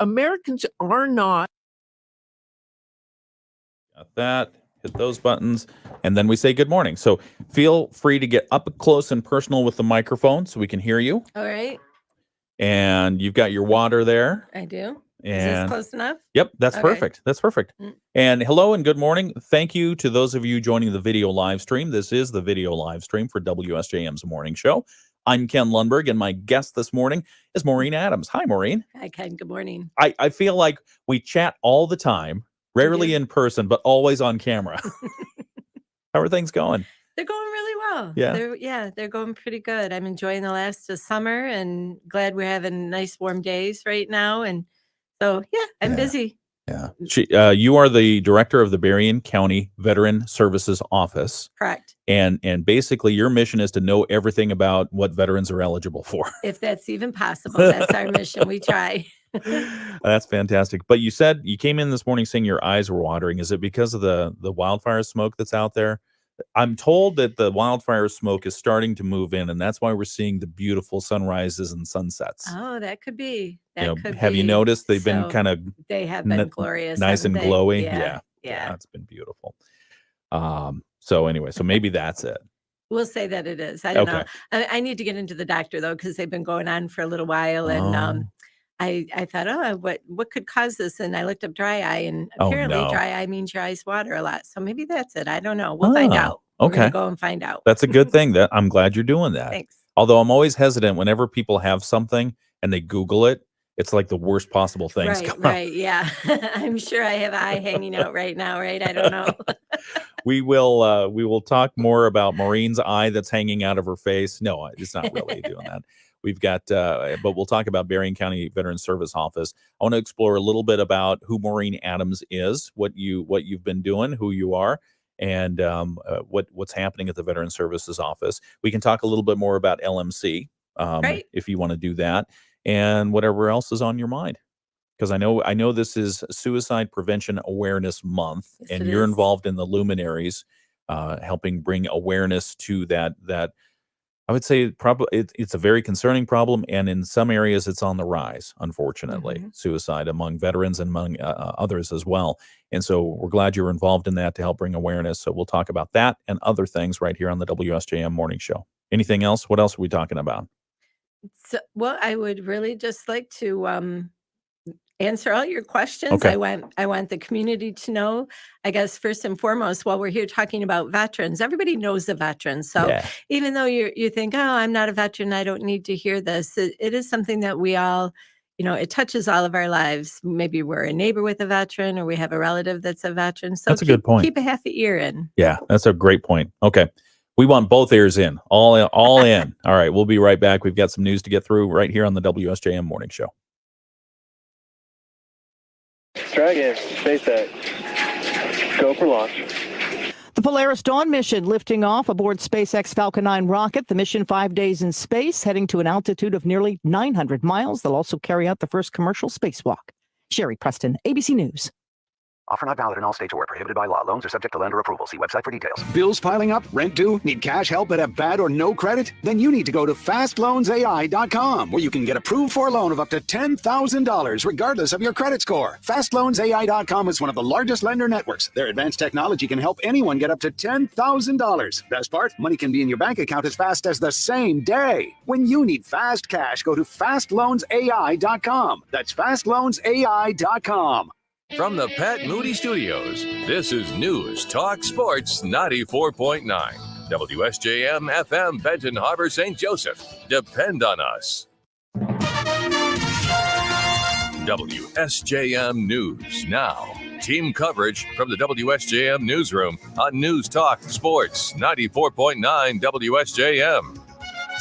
Americans are not. Got that. Hit those buttons, and then we say good morning. So feel free to get up close and personal with the microphone so we can hear you. All right. And you've got your water there. I do. And is this close enough? Yep, that's perfect. That's perfect. And hello and good morning. Thank you to those of you joining the video live stream. This is the video live stream for WSJM's morning show. I'm Ken Lundberg, and my guest this morning is Maureen Adams. Hi, Maureen. Hi, Ken. Good morning. I feel like we chat all the time, rarely in person, but always on camera. How are things going? They're going really well. Yeah. They're going pretty good. I'm enjoying the last of summer and glad we're having nice warm days right now. And so, I'm busy. Yeah. You are the director of the Berrien County Veteran Services Office. Correct. And basically your mission is to know everything about what veterans are eligible for. If that's even possible, that's our mission. We try. That's fantastic. But you said you came in this morning saying your eyes were watering. Is it because of the wildfire smoke that's out there? I'm told that the wildfire smoke is starting to move in, and that's why we're seing the beautiful sunrises and sunsets. Oh, that could be. Have you noticed they've been kind of they have been glorious, nice and glowy? Yeah. It's been beautiful. So anyway, so maybe that's it. We'll say that it is. I don't know. I need to get into the doctor though, because they've been going on for a little while, and I thought, what could cause this? And I looked up dry eye, and apparently dry eye means your eyes water a lot. So maybe that's it. I don't know. We'll find out. We're gonna go and find out. That's a good thing. That I'm glad you're doing that. Thanks. Although I'm always hesitant whenever people have something and they Google it. It's like the worst possible things. Right. Yeah. I'm sure I have an eye hanging out right now. Right. I don't know. We will talk more about Maureen's eye that's hanging out of her face. No, it's not really doing that. We've got, but we'll talk about Berrien County Veteran Service Office. I want to explore a little bit about who Maureen Adams is, what you've been doing, who you are, and what's happening at the Veteran Services Office. We can talk a little bit more about LMC if you want to do that, and whatever else is on your mind. Because I know this is Suicide Prevention Awareness Month, and you're involved in the luminaries, helping bring awareness to that. I would say probably it's a very concerning problem, and in some areas it's on the rise, unfortunately, suicide among veterans and among others as well. And so we're glad you're involved in that to help bring awareness. So we'll talk about that and other things right here on the WSJM Morning Show. Anything else? What else are we talking about? So, well, I would really just like to answer all your questions. I want the community to know, I guess, first and foremost, while we're here talking about veterans, everybody knows the veterans. So even though you think, oh, I'm not a veteran, I don't need to hear this, it is something that we all, it touches all of our lives. Maybe we're a neighbor with a veteran, or we have a relative that's a veteran. So that's a good point. Keep a half an ear in. Yeah, that's a great point. Okay. We want both ears in, all in. All right, we'll be right back. We've got some news to get through right here on the WSJM Morning Show. Dragon, SpaceX, go for launch. The Polaris Dawn mission lifting off aboard SpaceX Falcon 9 rocket. The mission 5 days in space, heading to an altitude of nearly 900 miles. They'll also carry out the first commercial spacewalk. Sherry Preston, ABC News. Offer not valid in all states or where prohibited by law. Loans are subject to lender approval. See website for details. Bills piling up? Rent due? Need cash help but have bad or no credit? Then you need to go to FastLoansAI.com, where you can get approved for a loan of up to $10,000 regardless of your credit score. FastLoansAI.com is one of the largest lender networks. Their advanced technology can help anyone get up to $10,000. Best part? Money can be in your bank account as fast as the same day. When you need fast cash, go to FastLoansAI.com. That's FastLoansAI.com. From the Pat Moody Studios, this is News Talk Sports 94.9. WSJM FM Benton Harbor, St. Joseph. Depend on us. WSJM News now. Team coverage from the WSJM Newsroom on News Talk Sports 94.9 WSJM.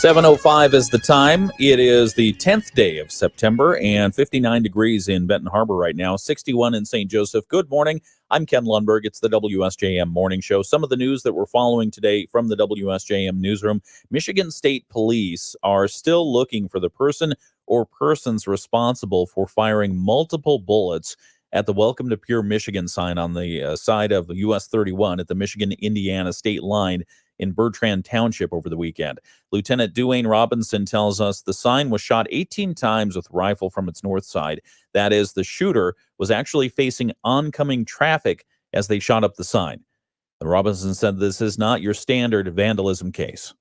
7:05 is the time. It is the 10th day of September and 59 degrees in Benton Harbor right now, 61 in St. Joseph. Good morning. I'm Ken Lundberg. It's the WSJM Morning Show. Some of the news that we're following today from the WSJM Newsroom. Michigan State Police are still looking for the person or persons responsible for firing multiple bullets at the Welcome to Pure Michigan sign on the side of US 31 at the Michigan-Indiana state line in Bertrand Township over the weekend. Lieutenant Duane Robinson tells us the sign was shot 18 times with rifle from its north side. That is, the shooter was actually facing oncoming traffic as they shot up the sign. Robinson said this is not your standard vandalism case.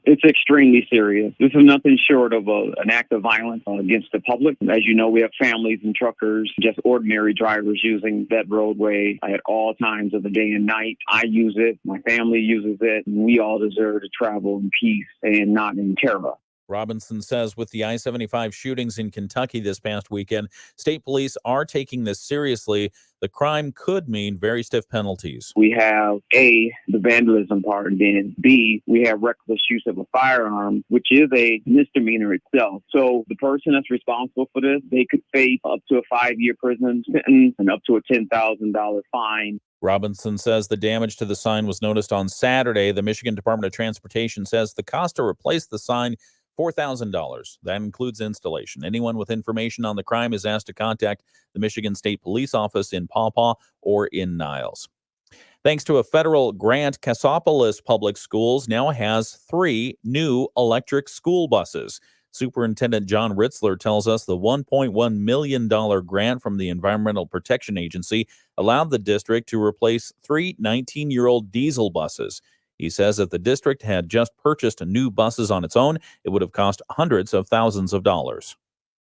It's extremely serious. This is nothing short of an act of violence against the public. As you know, we have families and truckers, just ordinary drivers using that roadway at all times of the day and night. I use it. My family uses it. We all deserve to travel in peace and not in terror. Robinson says with the I-75 shootings in Kentucky this past weekend, state police are taking this seriously. The crime could mean very stiff penalties. We have A, the vandalism part, and then B, we have reckless use of a firearm, which is a misdemeanor itself. So the person that's responsible for this, they could face up to a 5-year prison sentence and up to a $10,000 fine. Robinson says the damage to the sign was noticed on Saturday. The Michigan Department of Transportation says the cost to replace the sign $4,000. That includes installation. Anyone with information on the crime is asked to contact the Michigan State Police Office in Paw Paw or in Niles. Thanks to a federal grant, Cassopolis Public Schools now has 3 new electric school buses. Superintendent John Ritzler tells us the $1.1 million grant from the Environmental Protection Agency allowed the district to replace 3 19-year-old diesel buses. He says if the district had just purchased new buses on its own, it would have cost hundreds of thousands of dollars.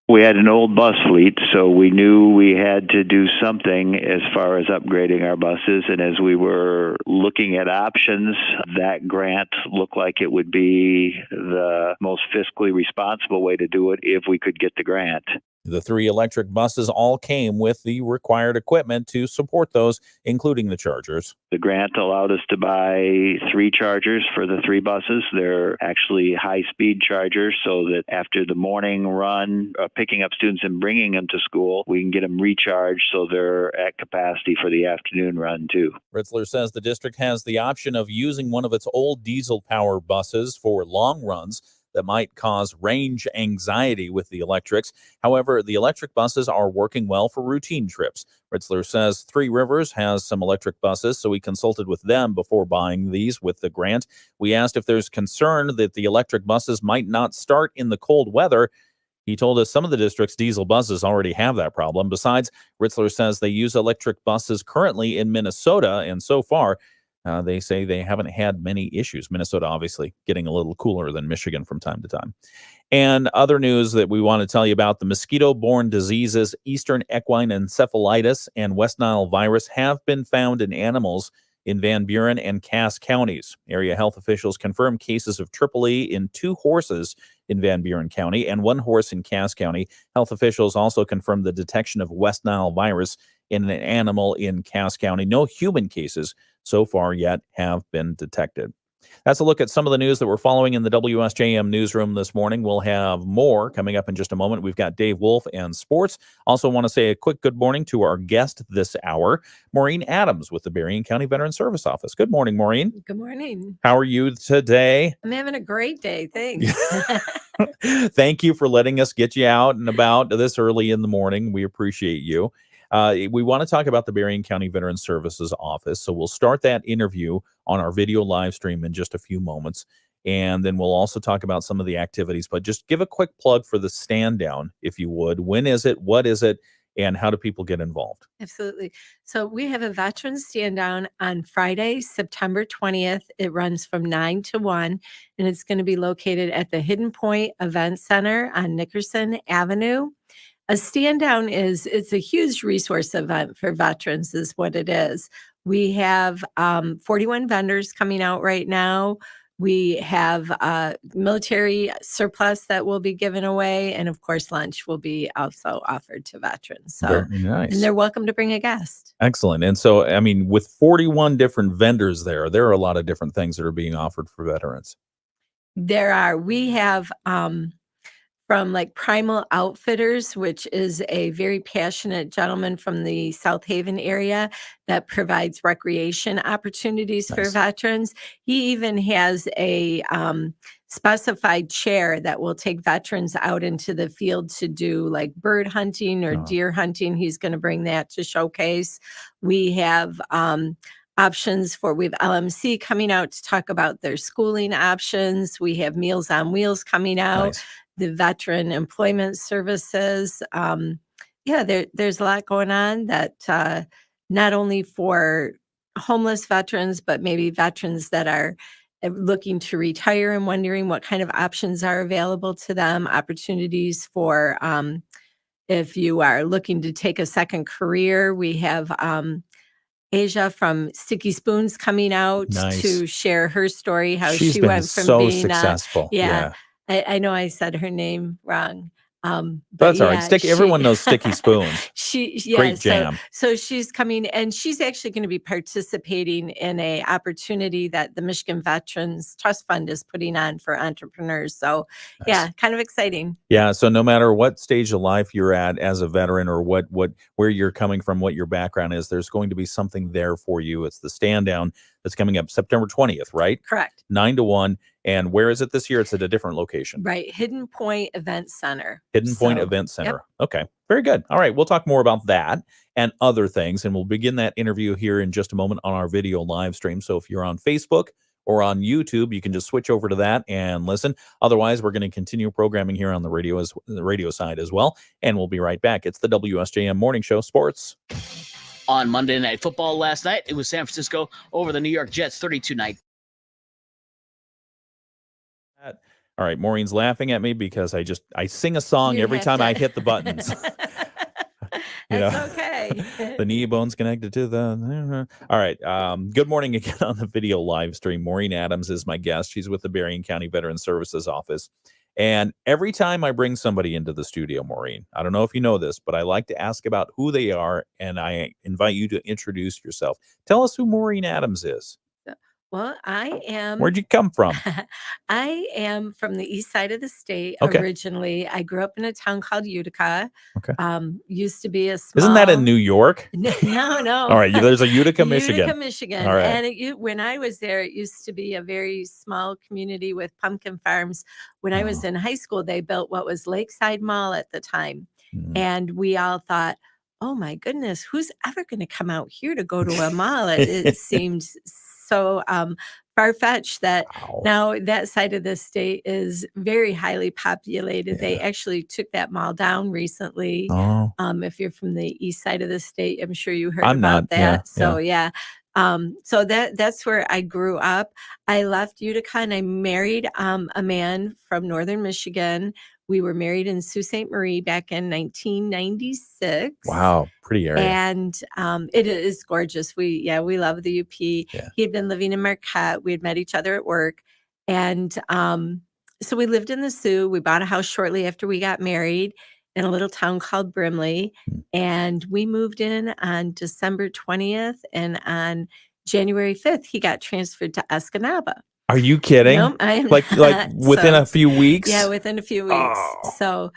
We had an old bus fleet, so we knew we had to do something as far as upgrading our buses. And as we were looking at options, that grant looked like it would be the most fiscally responsible way to do it if we could get the grant. The 3 electric buses all came with the required equipment to support those, including the chargers. The grant allowed us to buy 3 chargers for the 3 buses. They're actually high-speed chargers so that after the morning run, picking up students and bringing them to school, we can get them recharged so they're at capacity for the afternoon run, too. Ritzler says the district has the option of using one of its old diesel-powered buses for long runs that might cause range anxiety with the electrics. However, the electric buses are working well for routine trips. Ritzler says Three Rivers has some electric buses, so we consulted with them before buying these with the grant. We asked if there's concern that the electric buses might not start in the cold weather. He told us some of the district's diesel buses already have that problem. Besides, Ritzler says they use electric buses currently in Minnesota, and so far, they say they haven't had many issues. Minnesota, obviously, getting a little cooler than Michigan from time to time. And other news that we want to tell you about, the mosquito-borne diseases, Eastern equine encephalitis and West Nile virus have been found in animals in Van Buren and Cass counties. Area health officials confirmed cases of Tripoli in 2 horses in Van Buren County and 1 horse in Cass County. Health officials also confirmed the detection of West Nile virus in an animal in Cass County. No human cases so far yet have been detected. That's a look at some of the news that we're following in the WSJM newsroom this morning. We'll have more coming up in just a moment. We've got Dave Wolf and sports. Also want to say a quick good morning to our guest this hour, Maureen Adams with the Berrien County Veteran Service Office. Good morning, Maureen. Good morning. How are you today? I'm having a great day. Thanks. Thank you for letting us get you out and about this early in the morning. We appreciate you. We want to talk about the Berrien County Veteran Services Office, so we'll start that interview on our video live stream in just a few moments, and then we'll also talk about some of the activities, but just give a quick plug for the stand down, if you would. When is it? What is it? And how do people get involved? Absolutely. So we have a veterans stand down on Friday, September 20th. It runs from 9 to 1, and it's going to be located at the Hidden Point Event Center on Nickerson Avenue. A stand down it's a huge resource event for veterans is what it is. We have 41 vendors coming out right now. We have military surplus that will be given away. And of course, lunch will be also offered to veterans. So, very nice. And they're welcome to bring a guest. Excellent. And so, I mean, with 41 different vendors there are a lot of different things that are being offered for veterans. There are. We have from like Primal Outfitters, which is a very passionate gentleman from the South Haven area that provides recreation opportunities for veterans. He even has a specified chair that will take veterans out into the field to do like bird hunting or deer hunting. He's going to bring that to showcase. We have options for, we have LMC coming out to talk about their schooling options. We have Meals on Wheels coming out, Nice. the Veteran Employment Services. There's a lot going on that not only for homeless veterans, but maybe veterans that are looking to retire and wondering what kind of options are available to them, opportunities for if you are looking to take a second career. We have Asia from Sticky Spoons coming out Nice. to share her story, how She's she been went from so being successful. yeah. I know I said her name wrong. But That's all right. Everyone knows Sticky Spoons. Great jam. So she's coming, and she's actually going to be participating in a opportunity that the Michigan Veterans Trust Fund is putting on for entrepreneurs. So Nice. yeah, kind of exciting. Yeah. So no matter what stage of life you're at as a veteran, or where you're coming from, what your background is, there's going to be something there for you. It's the Stand Down that's coming up September 20th, right? Correct. 9 to 1. And where is it this year? It's at a different location. Right. Hidden Point Event Center. Hidden Point Event Center. Yep. Okay. Very good. All right. We'll talk more about that and other things. And we'll begin that interview here in just a moment on our video live stream. So if you're on Facebook or on YouTube, you can just switch over to that and listen. Otherwise, we're going to continue programming here on the radio side as well. And we'll be right back. It's the WSJM Morning Show Sports. On Monday Night Football last night, it was San Francisco over the New York Jets, 32-9. All right, Maureen's laughing at me because I sing a song every time I hit the buttons. That's okay. The knee bone's connected to the. All right. Good morning again on the video live stream. Maureen Adams is my guest. She's with the Berrien County Veteran Services office. And every time I bring somebody into the studio, Maureen, I don't know if you know this, but I like to ask about who they are, and I invite you to introduce yourself. Tell us who Maureen Adams is. Well, I am. Where'd you come from? I am from the east side of the state originally. I grew up in a town called Utica. Okay. Used to be a small. Isn't that in New York? No. All right. There's a Utica, Michigan. Utica, Michigan. All right. And when I was there, it used to be a very small community with pumpkin farms. When I was in high school, they built what was Lakeside Mall at the time. And we all thought, oh my goodness, who's ever going to come out here to go to a mall? It seemed so far-fetched that now that side of the state is very highly populated. They actually took that mall down recently. If you're from the east side of the state, I'm sure you heard about that. So that's where I grew up. I left Utica and I married a man from northern Michigan. We were married in Sault Ste. Marie back in 1996. Wow, pretty area. And it is gorgeous. We love the UP. Yeah. He had been living in Marquette. We had met each other at work. And so we lived in the Sioux. We bought a house shortly after we got married in a little town called Brimley. And we moved in on December 20th. And on January 5th, he got transferred to Escanaba. Are you kidding? No, I am like not. within a few weeks? Yeah, within a few weeks. So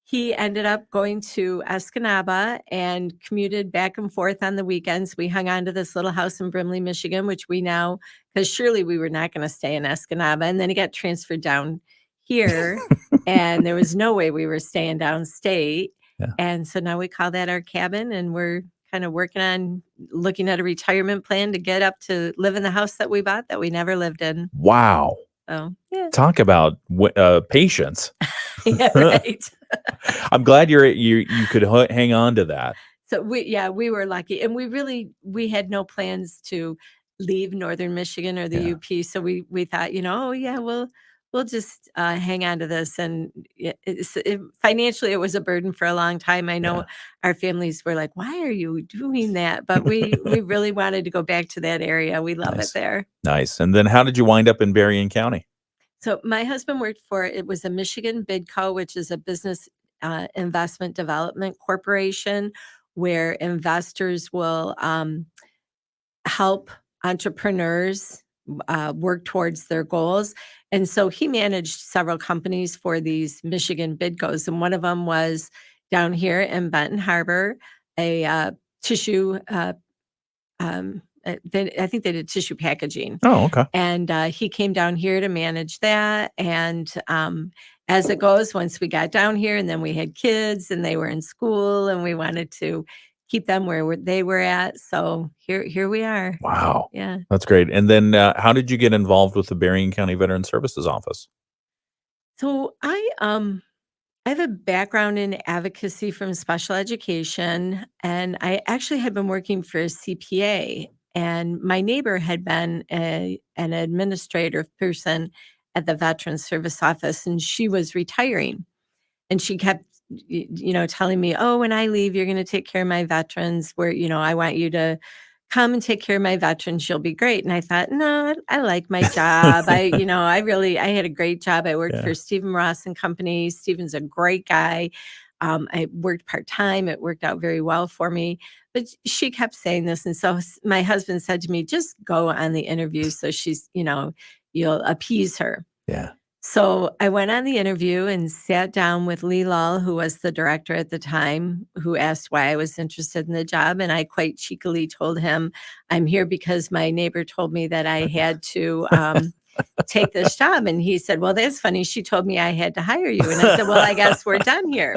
he ended up going to Escanaba and commuted back and forth on the weekends. We hung on to this little house in Brimley, Michigan, which we now, because surely we were not going to stay in Escanaba. And then he got transferred down here and there was no way we were staying downstate. Yeah. And so now we call that our cabin, and we're kind of working on looking at a retirement plan to get up to live in the house that we bought that we never lived in. Wow. So, yeah. Talk about patience. Yeah, right. I'm glad you could hang on to that. So we were lucky, and we had no plans to leave northern Michigan or the UP. So we thought, we'll just hang on to this. And financially, it was a burden for a long time. I know our families were like, why are you doing that? But we really wanted to go back to that area. We love it there. Nice. And then how did you wind up in Berrien County? So my husband worked for, it was a Michigan Bidco, which is a business investment development corporation where investors will help entrepreneurs work towards their goals. And so he managed several companies for these Michigan Bidcos. And one of them was down here in Benton Harbor, a tissue, I think they did tissue packaging. Oh, okay. And he came down here to manage that. And as it goes, once we got down here and then we had kids and they were in school and we wanted to keep them where they were at. So here we are. Wow. Yeah. That's great. And then how did you get involved with the Berrien County Veteran Services Office? So I have a background in advocacy from special education, and I actually had been working for a CPA, and my neighbor had been an administrative person at the Veteran Service Office, and she was retiring. And she kept, telling me, "Oh, when I leave, you're going to take care of my veterans. I want you to come and take care of my veterans. You'll be great." And I thought, no, I like my job. I had a great job. I worked for Stephen Ross and Company. Stephen's a great guy. I worked part-time. It worked out very well for me. But she kept saying this. And so my husband said to me, just go on the interview. So you'll appease her. Yeah. So I went on the interview and sat down with Lee Lull, who was the director at the time, who asked why I was interested in the job. And I quite cheekily told him, I'm here because my neighbor told me that I had to take this job. And he said, well, that's funny. She told me I had to hire you. And I said, well, I guess we're done here.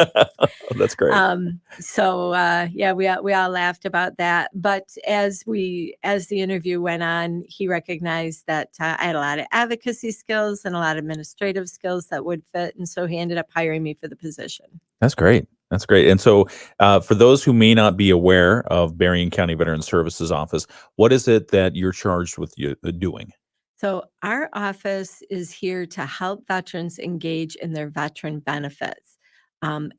That's great. We all laughed about that. But as the interview went on, he recognized that I had a lot of advocacy skills and a lot of administrative skills that would fit. And so he ended up hiring me for the position. That's great. That's great. And so for those who may not be aware of Berrien County Veteran Services Office, what is it that you're charged with doing? So our office is here to help veterans engage in their veteran benefits.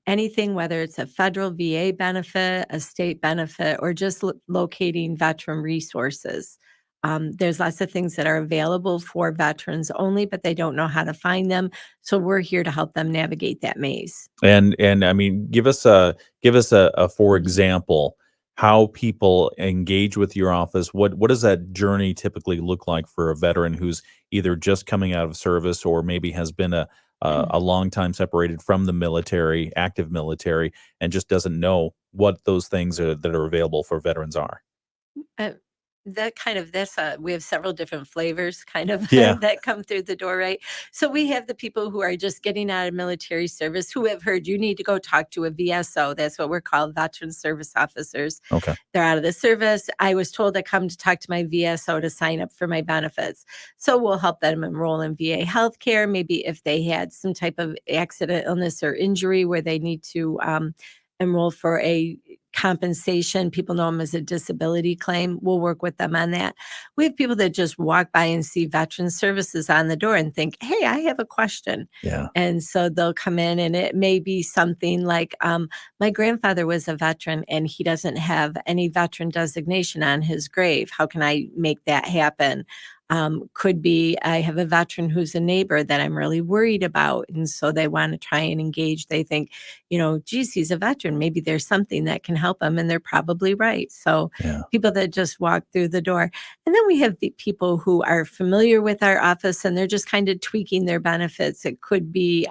Anything, whether it's a federal VA benefit, a state benefit, or just locating veteran resources. There's lots of things that are available for veterans only, but they don't know how to find them. So we're here to help them navigate that maze. And I mean, give us a for example, how people engage with your office. What does that journey typically look like for a veteran who's either just coming out of service or maybe has been a long time separated from the military, active military, and just doesn't know what those things that are available for veterans are? We have several different flavors Yeah. that come through the door, right? So we have the people who are just getting out of military service who have heard you need to go talk to a VSO. That's what we're called, veteran service officers. Okay. They're out of the service. I was told to come to talk to my VSO to sign up for my benefits. So we'll help them enroll in VA healthcare. Maybe if they had some type of accident, illness, or injury where they need to enroll for a compensation. People know them as a disability claim. We'll work with them on that. We have people that just walk by and see veteran services on the door and think, hey, I have a question. Yeah. And so they'll come in, and it may be something like, my grandfather was a veteran and he doesn't have any veteran designation on his grave. How can I make that happen? Could be, I have a veteran who's a neighbor that I'm really worried about. And so they want to try and engage. They think, geez, he's a veteran. Maybe there's something that can help him. And they're probably right. So people that just walk through the door. And then we have the people who are familiar with our office and they're just kind of tweaking their benefits. It could be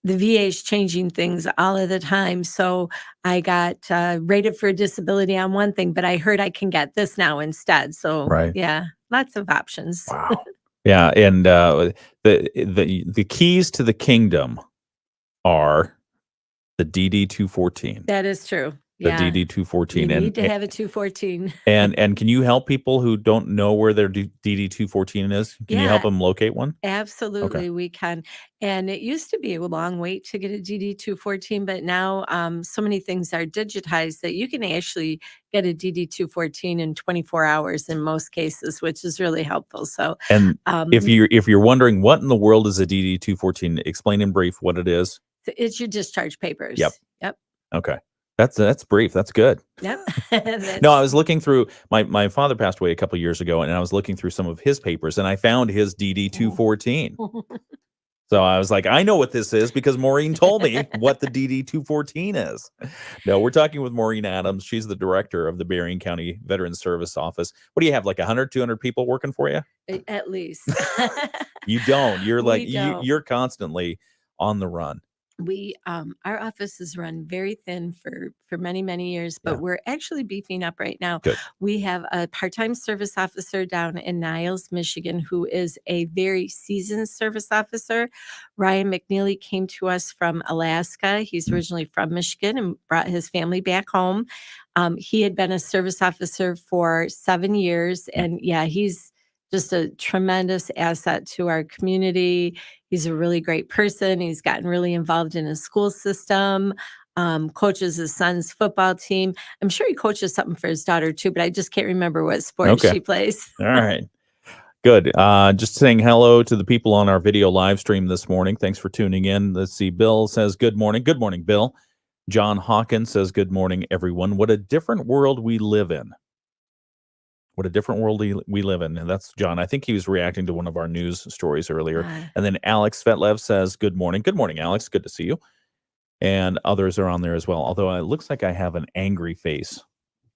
the VA is changing things all of the time. So I got rated for a disability on one thing, but I heard I can get this now instead. So yeah, lots of options. Wow. Yeah. And the keys to the kingdom are the DD 214. That is true. The DD 214. You need to have a 214. And can you help people who don't know where their DD 214 is? Can you help them locate one? Absolutely, we can. And it used to be a long wait to get a DD 214, but now so many things are digitized that you can actually get a DD 214 in 24 hours in most cases, which is really helpful. So, and if you're wondering what in the world is a DD 214, explain in brief what it is. It's your discharge papers. Yep. Okay. That's brief. That's good. Yep. No, I was looking through, my father passed away a couple of years ago, and I was looking through some of his papers and I found his DD 214. So I was like, I know what this is because Maureen told me what the DD 214 is. No, we're talking with Maureen Adams. She's the director of the Berrien County Veteran Service Office. What do you have, like 100, 200 people working for you? At least. You don't. You're like, We don't. you're constantly on the run. Our office is run very thin for many years, but Yeah. we're actually beefing up right now. Good. We have a part-time service officer down in Niles, Michigan, who is a very seasoned service officer. Ryan McNeely came to us from Alaska. He's originally from Michigan and brought his family back home. He had been a service officer for 7 years, and yeah, he's just a tremendous asset to our community. He's a really great person. He's gotten really involved in his school system, coaches his son's football team. I'm sure he coaches something for his daughter too, but I just can't remember what sport Okay. she plays. All right. Good. Just saying hello to the people on our video live stream this morning. Thanks for tuning in. Let's see. Bill says good morning. Good morning, Bill. John Hawkins says good morning, everyone. What a different world we live in. What a different world we live in. And that's John. I think he was reacting to one of our news stories earlier. And then Alex Vetlev says good morning. Good morning, Alex. Good to see you. And others are on there as well. Although it looks like I have an angry face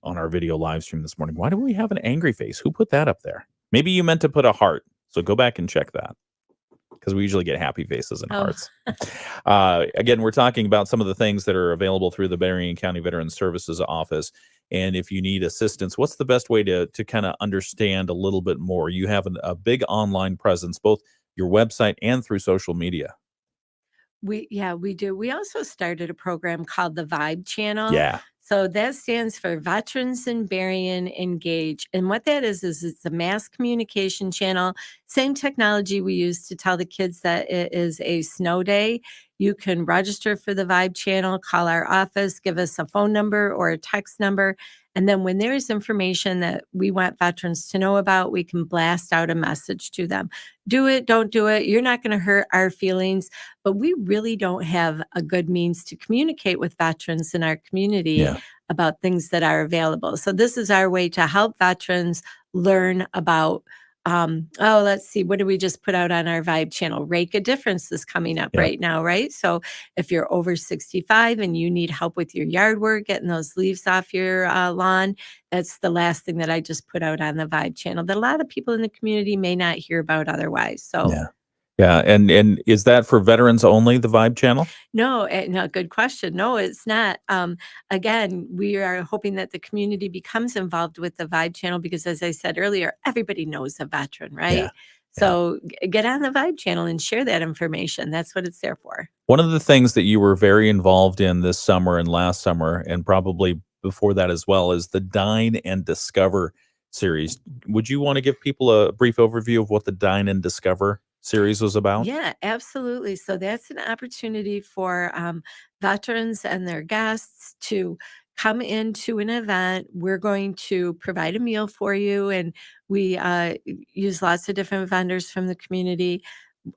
on our video live stream this morning. Why do we have an angry face? Who put that up there? Maybe you meant to put a heart. So go back and check that, because we usually get happy faces and hearts. Again, we're talking about some of the things that are available through the Berrien County Veteran Services office. And if you need assistance, what's the best way to kind of understand a little bit more? You have a big online presence, both your website and through social media. We do. We also started a program called the Vibe Channel. Yeah. So that stands for Veterans in Berrien Engage. And what that is it's a mass communication channel, same technology we use to tell the kids that it is a snow day. You can register for the Vibe Channel, call our office, give us a phone number or a text number. And then when there is information that we want veterans to know about, we can blast out a message to them. Do it, don't do it. You're not going to hurt our feelings. But we really don't have a good means to communicate with veterans in our community about things that are available. So this is our way to help veterans learn about, let's see, what did we just put out on our Vibe Channel? Rake a Difference is coming up right now, right? So if you're over 65 and you need help with your yard work, getting those leaves off your lawn, that's the last thing that I just put out on the Vibe Channel that a lot of people in the community may not hear about otherwise. So yeah. And is that for veterans only, the Vibe Channel? No, good question. No, it's not. Again, we are hoping that the community becomes involved with the Vibe Channel because, as I said earlier, everybody knows a veteran, right? So get on the Vibe Channel and share that information. That's what it's there for. One of the things that you were very involved in this summer and last summer, and probably before that as well, is the Dine and Discover series. Would you want to give people a brief overview of what the Dine and Discover series was about? Yeah, absolutely. So that's an opportunity for veterans and their guests to come into an event. We're going to provide a meal for you, and we use lots of different vendors from the community.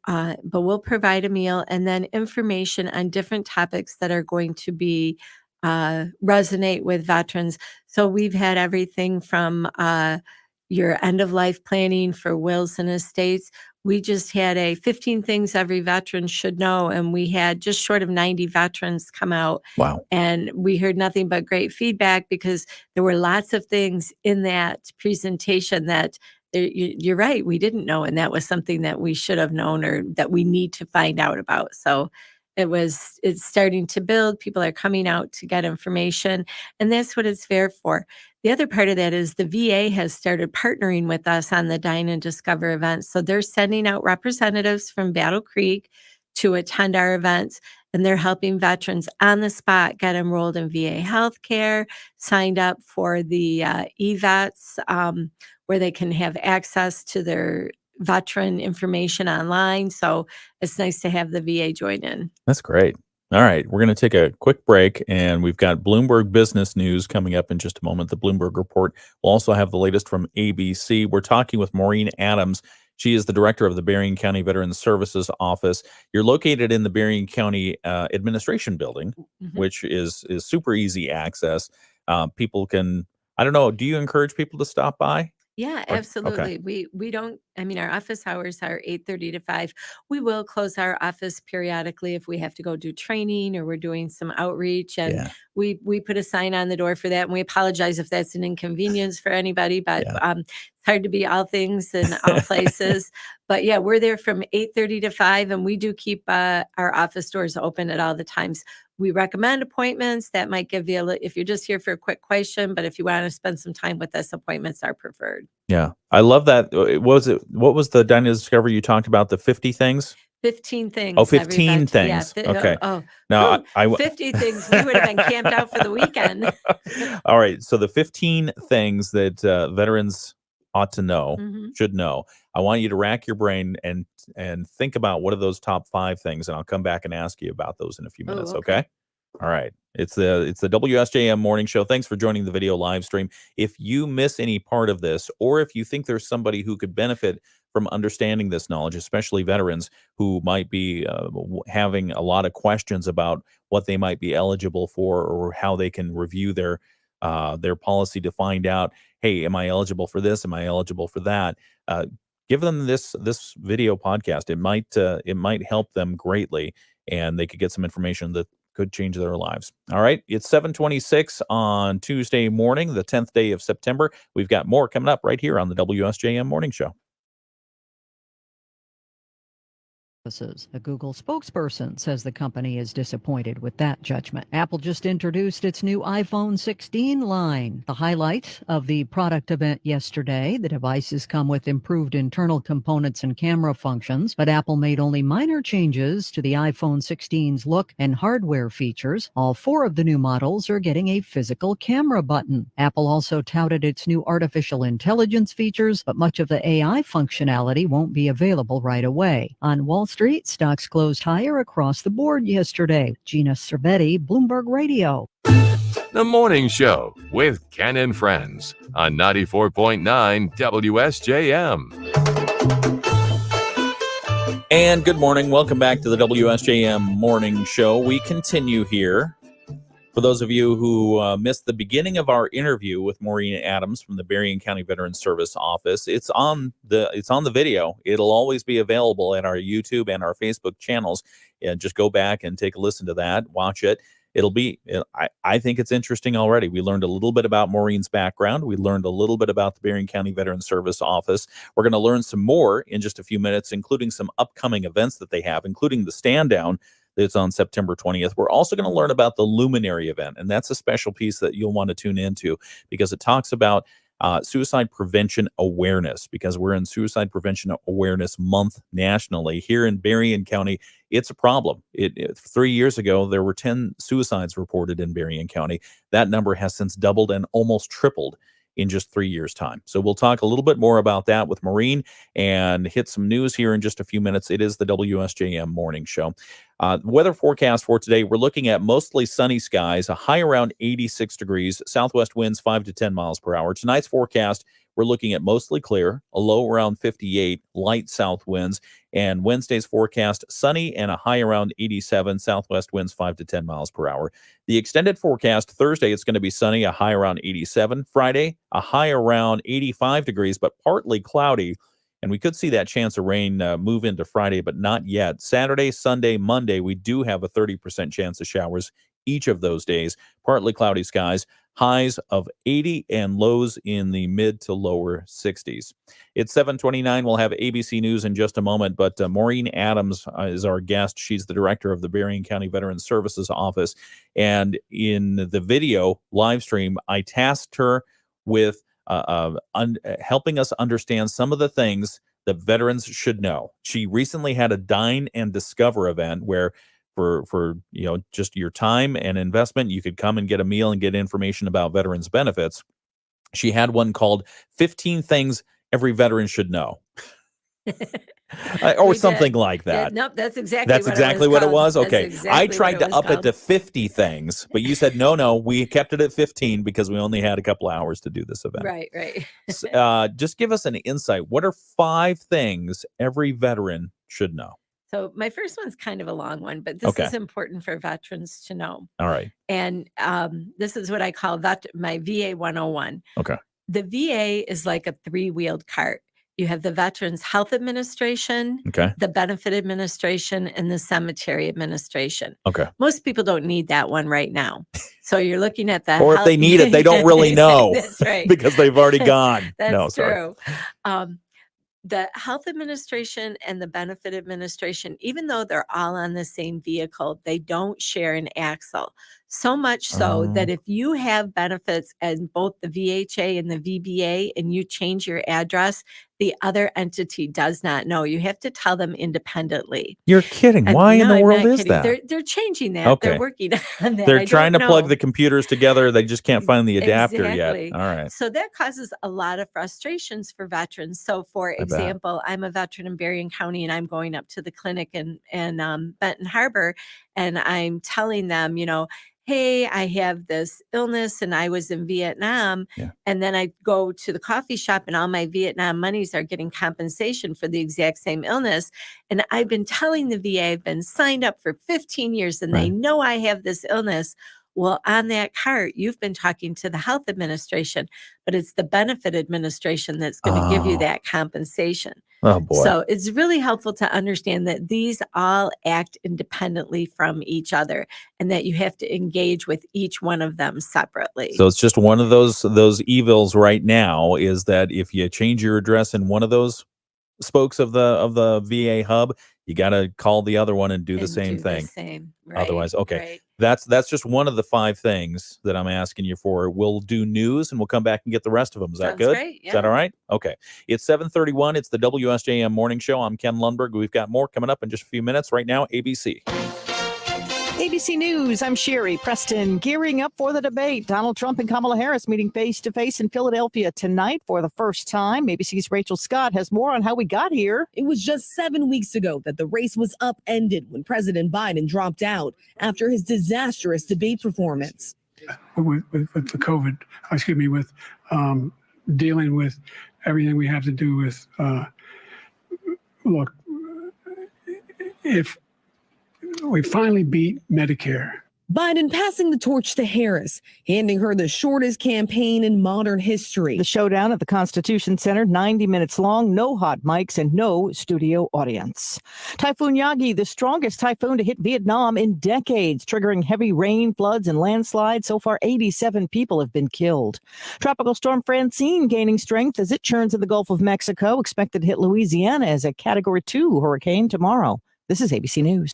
But we'll provide a meal and then information on different topics that are going to be resonate with veterans. So we've had everything from your end of life planning for wills and estates. We just had a 15 things every veteran should know, and we had just short of 90 veterans come out. Wow. And we heard nothing but great feedback because there were lots of things in that presentation that you're right, we didn't know, and that was something that we should have known or that we need to find out about. So it's starting to build. People are coming out to get information, and that's what it's there for. The other part of that is the VA has started partnering with us on the Dine and Discover events. So they're sending out representatives from Battle Creek to attend our events, and they're helping veterans on the spot get enrolled in VA healthcare, signed up for the eVets, where they can have access to their veteran information online. So it's nice to have the VA join in. That's great. All right, we're going to take a quick break, and we've got Bloomberg business news coming up in just a moment. The Bloomberg Report. We'll also have the latest from ABC. We're talking with Maureen Adams. She is the director of the Berrien County Veteran Services Office. You're located in the Berrien County Administration Building, which is super easy access. People can, I don't know, do you encourage people to stop by? Yeah, absolutely. We don't I mean, our office hours are 8:30 to 5. We will close our office periodically if we have to go do training or we're doing some outreach. And Yeah. we put a sign on the door for that. And we apologize if that's an inconvenience for anybody, but Yeah. it's hard to be all things in all places. But yeah, we're there from 8:30 to 5, and we do keep our office doors open at all the times. We recommend appointments. That might give you if you're just here for a quick question, but if you want to spend some time with us, appointments are preferred. Yeah. I love that. What was the dining discovery you talked about? The 50 things? 15 things. Oh, 15 Yeah. things. Okay. Now, Now, 50 things. We would have been camped out for the weekend. All right. So the 15 things that veterans ought to know, Mhm. should know. I want you to rack your brain and think about what are those top 5 things, and I'll come back and ask you about those in a few Oh, minutes. okay. Okay. All right. It's the WSJM morning show. Thanks for joining the video live stream. If you miss any part of this, or if you think there's somebody who could benefit from understanding this knowledge, especially veterans who might be having a lot of questions about what they might be eligible for or how they can review their policy to find out, hey, am I eligible for this? Am I eligible for that? Give them this video podcast. It might help them greatly, and they could get some information that could change their lives. All right. It's 7:26 on Tuesday morning, the 10th day of September. We've got more coming up right here on the WSJM Morning Show. A Google spokesperson says the company is disappointed with that judgment. Apple just introduced its new iPhone 16 line. The highlight of the product event yesterday, the devices come with improved internal components and camera functions, but Apple made only minor changes to the iPhone 16's look and hardware features. All 4 of the new models are getting a physical camera button. Apple also touted its new artificial intelligence features, but much of the AI functionality won't be available right away. On Wall Street, stocks closed higher across the board yesterday. Gina Cervetti, Bloomberg Radio. The Morning Show with Ken and Friends on 94.9 WSJM. And good morning. Welcome back to the WSJM Morning Show. We continue here. For those of you who missed the beginning of our interview with Maureen Adams from the Berrien County Veteran Service Office, it's on the video. It'll always be available at our YouTube and our Facebook channels. And just go back and take a listen to that. Watch it. I think it's interesting already. We learned a little bit about Maureen's background. We learned a little bit about the Berrien County Veteran Service Office. We're going to learn some more in just a few minutes, including some upcoming events that they have, including the stand down. It's on September 20th. We're also going to learn about the Luminary event, and that's a special piece that you'll want to tune into because it talks about suicide prevention awareness, because we're in Suicide Prevention Awareness Month nationally. Here in Berrien County, it's a problem. 3 years ago, there were 10 suicides reported in Berrien County. That number has since doubled and almost tripled in just 3 years' time. So we'll talk a little bit more about that with Maureen and hit some news here in just a few minutes. It is the WSJM Morning Show. Weather forecast for today, we're looking at mostly sunny skies, a high around 86 degrees, southwest winds 5 to 10 miles per hour. Tonight's forecast, we're looking at mostly clear, a low around 58, light south winds, and Wednesday's forecast, sunny and a high around 87, southwest winds 5 to 10 miles per hour. The extended forecast, Thursday, it's going to be sunny, a high around 87. Friday, a high around 85 degrees, but partly cloudy. And we could see that chance of rain move into Friday, but not yet. Saturday, Sunday, Monday, we do have a 30% chance of showers each of those days. Partly cloudy skies, highs of 80 and lows in the mid to lower 60s. It's 7:29. We'll have ABC News in just a moment, but Maureen Adams is our guest. She's the director of the Berrien County Veteran Services Office. And in the video live stream, I tasked her with helping us understand some of the things that veterans should know. She recently had a Dine and Discover event where for just your time and investment, you could come and get a meal and get information about veterans benefits. She had one called 15 Things Every Veteran Should Know. Or something like that. Nope, that's exactly what it was. Okay. Exactly I tried to up it called. to 50 things, but you said, no, we kept it at 15 because we only had a couple hours to do this event. Right. Just give us an insight. What are 5 things every veteran should know? So my first one's kind of a long one, but this is important for veterans to know. All right. And this is what I call my VA 101. Okay. The VA is like a 3-wheeled cart. You have the Veterans Health Administration, Okay. the Benefit Administration, and the Cemetery Administration. Okay. Most people don't need that one right now. So you're looking at the Or if they need it, they don't really know. That's right. Because they've already gone. That's No, sorry. true. The Health Administration and the Benefit Administration, even though they're all on the same vehicle, they don't share an axle. So much so that if you have benefits in both the VHA and the VBA and you change your address, the other entity does not know. You have to tell them independently. You're kidding. Why in the I'm world not is kidding. that? They're changing that. Okay. They're working on that. They're I trying to don't plug know. the computers together. They just can't find the adapter Exactly. yet. All right. So that causes a lot of frustrations for veterans. So for bet. example, I'm a veteran in Berrien County and I'm going up to the clinic in Benton Harbor, and I'm telling them, hey, I have this illness and I was in Vietnam. Yeah. And then I go to the coffee shop and all my Vietnam monies are getting compensation for the exact same illness. And I've been telling the VA, I've been signed up for 15 years and they know I have this illness. Well, on that cart, you've been talking to the Health Administration, but it's the Benefit Administration that's going to give you that compensation. Oh, boy. So it's really helpful to understand that these all act independently from each other and that you have to engage with each one of them separately. So it's just one of those evils right now is that if you change your address in one of those spokes of the VA hub, you got to call the other one and do the same thing. Otherwise, okay. Right. That's just one of the 5 things that I'm asking you for. We'll do news and we'll come back and get the rest of them. Is that Sounds good? great, Is that all right? Okay. It's 7:31. It's the WSJM Morning Show. I'm Ken Lundberg. We've got more coming up in just a few minutes. Right now, ABC. ABC News, I'm Sherry Preston. Gearing up for the debate. Donald Trump and Kamala Harris meeting face-to-face in Philadelphia tonight for the first time. ABC's Rachel Scott has more on how we got here. It was just 7 weeks ago that the race was upended when President Biden dropped out after his disastrous debate performance. With the COVID, with dealing with everything we have to do with, look, if we finally beat Medicare. Biden passing the torch to Harris, handing her the shortest campaign in modern history. The showdown at the Constitution Center, 90 minutes long, no hot mics and no studio audience. Typhoon Yagi, the strongest typhoon to hit Vietnam in decades, triggering heavy rain, floods, and landslides. So far, 87 people have been killed. Tropical storm Francine gaining strength as it churns in the Gulf of Mexico, expected to hit Louisiana as a Category 2 hurricane tomorrow. This is ABC News.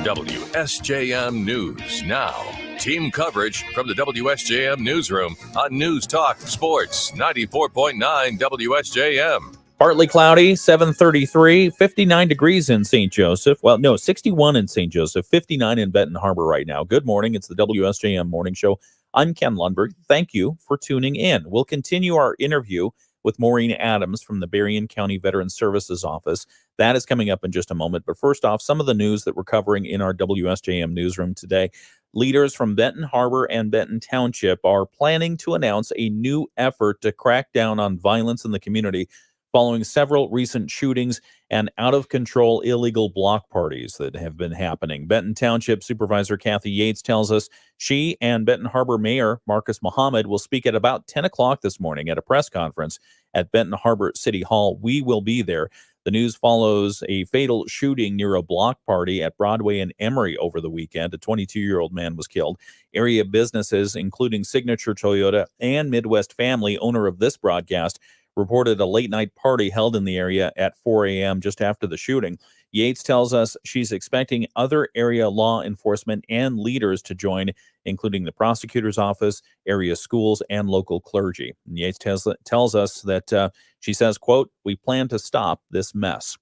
WSJM News Now. Team coverage from the WSJM Newsroom on News Talk Sports 94.9 WSJM. Partly cloudy, 7:33, 59 degrees in St. Joseph. Well, no, 61 in St. Joseph, 59 in Benton Harbor right now. Good morning. It's the WSJM Morning Show. I'm Ken Lundberg. Thank you for tuning in. We'll continue our interview with Maureen Adams from the Berrien County Veteran Services office. That is coming up in just a moment. But first off, some of the news that we're covering in our WSJM newsroom today. Leaders from Benton Harbor and Benton Township are planning to announce a new effort to crack down on violence in the community following several recent shootings and out-of-control illegal block parties that have been happening. Benton Township Supervisor Kathy Yates tells us she and Benton Harbor Mayor Marcus Muhammad will speak at about 10 o'clock this morning at a press conference at Benton Harbor City Hall. We will be there. The news follows a fatal shooting near a block party at Broadway and Emory over the weekend. A 22-year-old man was killed. Area businesses, including Signature Toyota and Midwest Family, owner of this broadcast, reported a late-night party held in the area at 4 a.m. just after the shooting. Yates tells us she's expecting other area law enforcement and leaders to join, including the prosecutor's office, area schools, and local clergy. And Yates tells us that she says, quote, "We plan to stop this mess."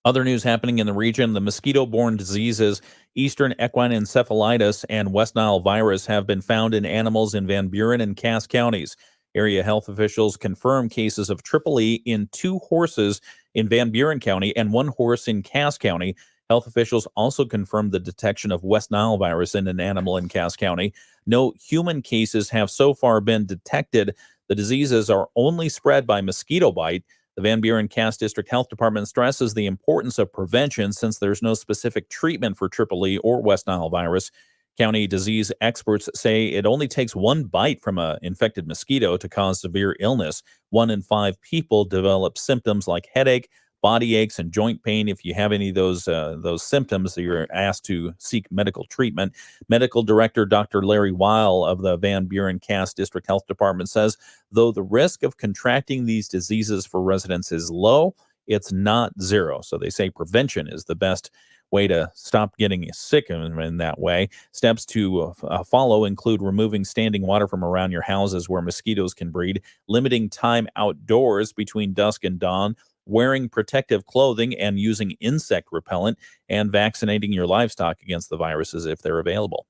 Other news happening in the region, the mosquito-borne diseases Eastern equine encephalitis and West Nile virus have been found in animals in Van Buren and Cass counties. Area health officials confirm cases of Triple E in 2 horses in Van Buren County and 1 horse in Cass County. Health officials also confirmed the detection of West Nile virus in an animal in Cass County. No human cases have so far been detected. The diseases are only spread by mosquito bite. The Van Buren Cass District Health Department stresses the importance of prevention since there's no specific treatment for Triple E or West Nile virus. County disease experts say it only takes one bite from an infected mosquito to cause severe illness. 1 in 5 people develop symptoms like headache, body aches, and joint pain. If you have any of those symptoms, you're asked to seek medical treatment. Medical Director Dr. Larry Weil of the Van Buren Cass District Health Department says, though the risk of contracting these diseases for residents is low, it's not zero. So they say prevention is the best way to stop getting sick in that way. Steps to follow include removing standing water from around your houses where mosquitoes can breed, limiting time outdoors between dusk and dawn, wearing protective clothing and using insect repellent, and vaccinating your livestock against the viruses if they're available.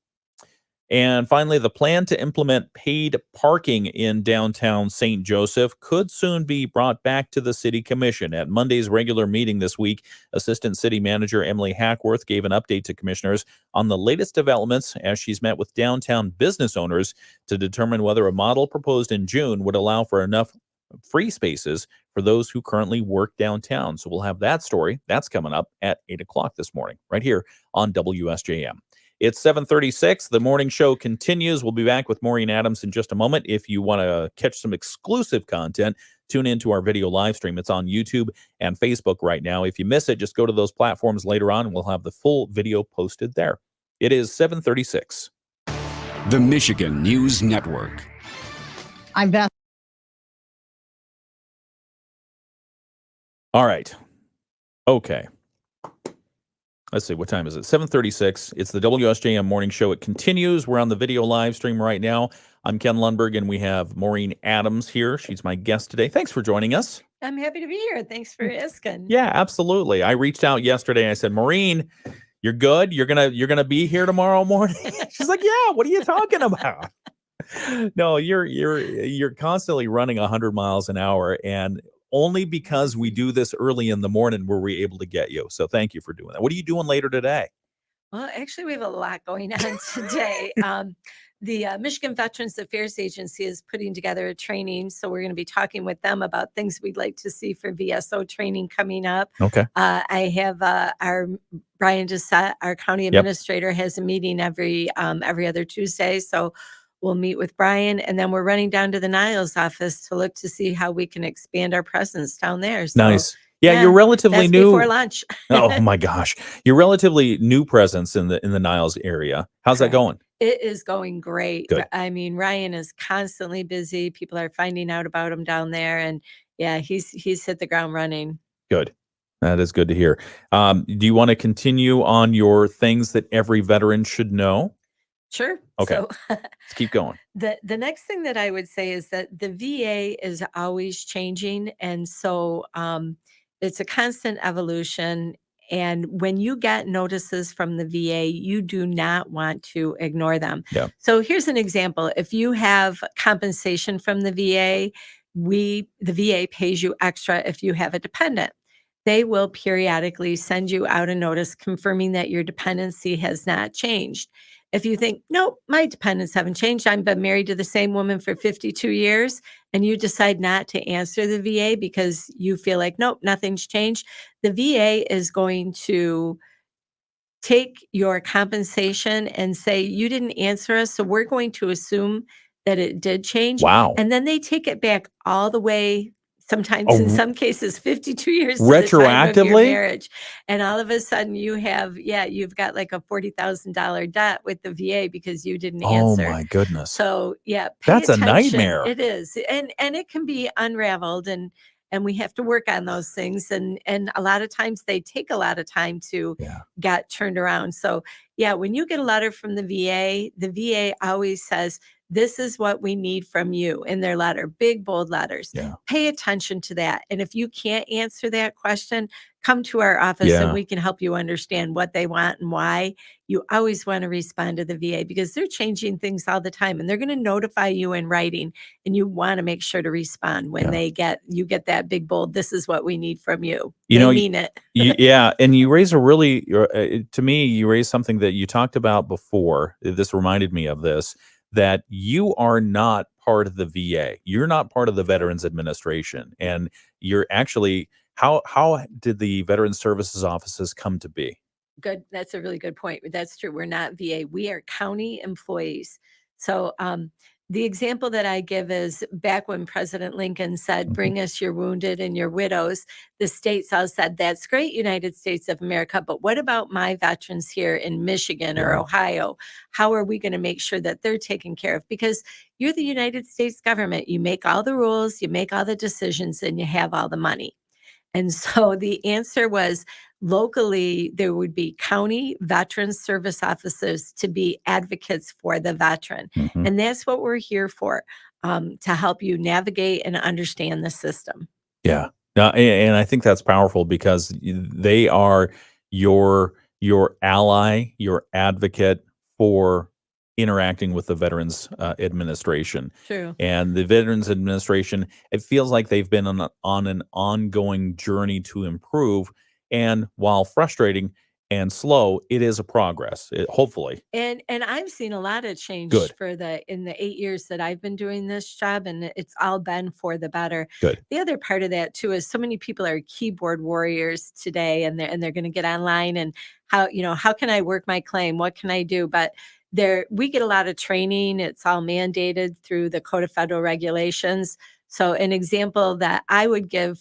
And finally, the plan to implement paid parking in downtown St. Joseph could soon be brought back to the City Commission. At Monday's regular meeting this week, Assistant City Manager Emily Hackworth gave an update to commissioners on the latest developments as she's met with downtown business owners to determine whether a model proposed in June would allow for enough free spaces for those who currently work downtown. So we'll have that story. That's coming up at 8 o'clock this morning, right here on WSJM. It's 7:36. The morning show continues. We'll be back with Maureen Adams in just a moment. If you want to catch some exclusive content, tune into our video live stream. It's on YouTube and Facebook right now. If you miss it, just go to those platforms later on, and we'll have the full video posted there. It is 7:36. The Michigan News Network. I'm Beth. All right. Okay. Let's see, what time is it? 7:36. It's the WSJM Morning Show. It continues. We're on the video live stream right now. I'm Ken Lundberg, and we have Maureen Adams here. She's my guest today. Thanks for joining us. I'm happy to be here. Thanks for asking. Yeah, absolutely. I reached out yesterday. I said, Maureen, you're good? You're gonna be here tomorrow morning? She's like, yeah, what are you talking about? No, you're constantly running 100 miles an hour, and only because we do this early in the morning were we able to get you. So thank you for doing that. What are you doing later today? Well, actually, we have a lot going on today. The Michigan Veterans Affairs Agency is putting together a training. So we're going to be talking with them about things we'd like to see for VSO training coming up. Okay. I have our Brian Dissett, our county administrator, has a meeting every other Tuesday. So we'll meet with Brian, and then we're running down to the Niles office to look to see how we can expand our presence down there. So, nice. Yeah, you're relatively new. Before lunch. Oh my gosh, you're relatively new presence in the Niles area. How's that going? It is going great. Good. I mean, Ryan is constantly busy. People are finding out about him down there, and yeah, he's hit the ground running. Good. That is good to hear. Do you want to continue on your things that every veteran should know? Sure. Okay. So, Let's keep going. the next thing that I would say is that the VA is always changing, and so it's a constant evolution. And when you get notices from the VA, you do not want to ignore them. Yeah. So here's an example. If you have compensation from the VA, the VA pays you extra if you have a dependent. They will periodically send you out a notice confirming that your dependency has not changed. If you think, nope, my dependents haven't changed, I've been married to the same woman for 52 years, and you decide not to answer the VA because you feel like, nope, nothing's changed, the VA is going to take your compensation and say, you didn't answer us, so we're going to assume that it did change. Wow. And then they take it back all the way, sometimes in some cases 52 years to the time of Retroactively? your marriage, and all of a sudden you've got like a $40,000 debt with the VA because you didn't answer. Oh my goodness. So yeah, That's a attention. nightmare. It is, and it can be unraveled, and we have to work on those things, and a lot of times they take a lot of time to get turned around. So yeah, when you get a letter from the VA always says, this is what we need from you in their letter, big, bold letters. Yeah. Pay attention to that. And if you can't answer that question, come to our office and we can help you understand what they want and why. You always want to respond to the VA because they're changing things all the time, and they're going to notify you in writing, and you want to make sure to respond when you get that big, bold, this is what we need from you. They mean it. Yeah. And you raise to me, you raised something that you talked about before. This reminded me of this, that you are not part of the VA. You're not part of the Veterans Administration. And you're actually, how did the Veteran Services offices come to be? Good. That's a really good point. That's true. We're not VA. We are county employees. So the example that I give is back when President Lincoln said, "Bring us your wounded and your widows," the states all said, "That's great, United States of America, but what about my veterans here in Michigan or Ohio? How are we going to make sure that they're taken care of?" Because you're the United States government. You make all the rules, you make all the decisions, and you have all the money. And so the answer was locally, there would be county veteran service officers to be advocates for the veteran. Mhm. And that's what we're here for, to help you navigate and understand the system. Yeah. And I think that's powerful because they are your ally, your advocate for interacting with the Veterans Administration. True. And the Veterans Administration, it feels like they've been on an ongoing journey to improve. And while frustrating and slow, it is a progress, hopefully. And I've seen a lot of change Good. in the 8 years that I've been doing this job, and it's all been for the better. Good. The other part of that too is so many people are keyboard warriors today, and they're going to get online and how can I work my claim? What can I do? But we get a lot of training. It's all mandated through the Code of Federal Regulations. So an example that I would give,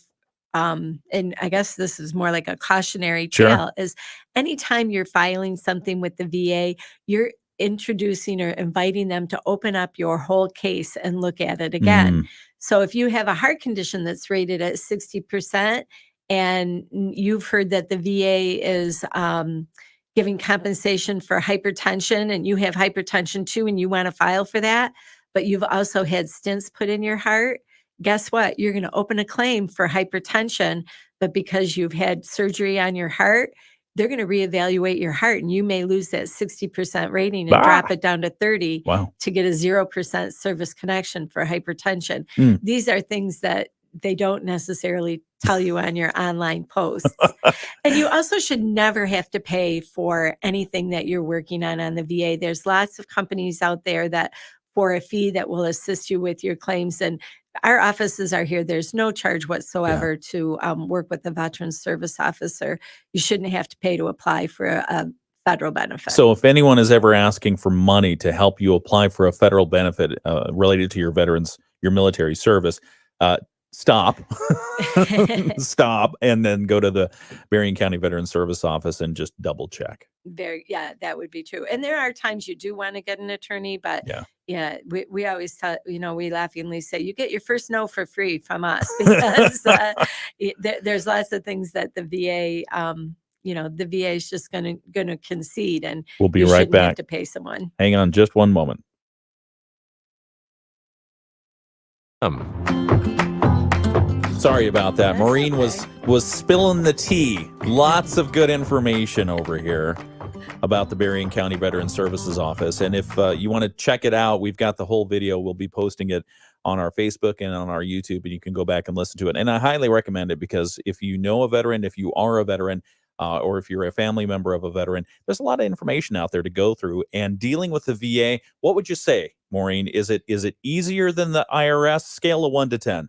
and I guess this is more like a cautionary tale, is anytime you're filing something with the VA, you're introducing or inviting them to open up your whole case and look at it again. So if you have a heart condition that's rated at 60%, and you've heard that the VA is giving compensation for hypertension, and you have hypertension too, and you want to file for that, but you've also had stents put in your heart, guess what? You're going to open a claim for hypertension, but because you've had surgery on your heart, they're going to reevaluate your heart, and you may lose that 60% rating and drop it down to 30 to get a 0% service connection for hypertension. These are things that they don't necessarily tell you on your online posts. And you also should never have to pay for anything that you're working on the VA. There's lots of companies out there that for a fee that will assist you with your claims. And our offices are here. There's no charge whatsoever to work with the Veterans Service Officer. You shouldn't have to pay to apply for a federal benefit. So if anyone is ever asking for money to help you apply for a federal benefit related to your military service, stop, stop, and then go to the Berrien County Veteran Service Office and just double check. That would be true. And there are times you do want to get an attorney, but we always tell, we laughingly say, you get your first no for free from us, because there's lots of things that the VA, the VA is just going to concede, and we'll be you right shouldn't back. have to pay someone. Hang on just one moment. Sorry about that. Maureen was spilling the tea. Lots of good information over here about the Berrien County Veteran Services Office. And if you want to check it out, we've got the whole video. We'll be posting it on our Facebook and on our YouTube, and you can go back and listen to it. And I highly recommend it, because if you know a veteran, if you are a veteran, or if you're a family member of a veteran, there's a lot of information out there to go through. And dealing with the VA, what would you say, Maureen? Is it easier than the IRS? Scale of 1 to 10.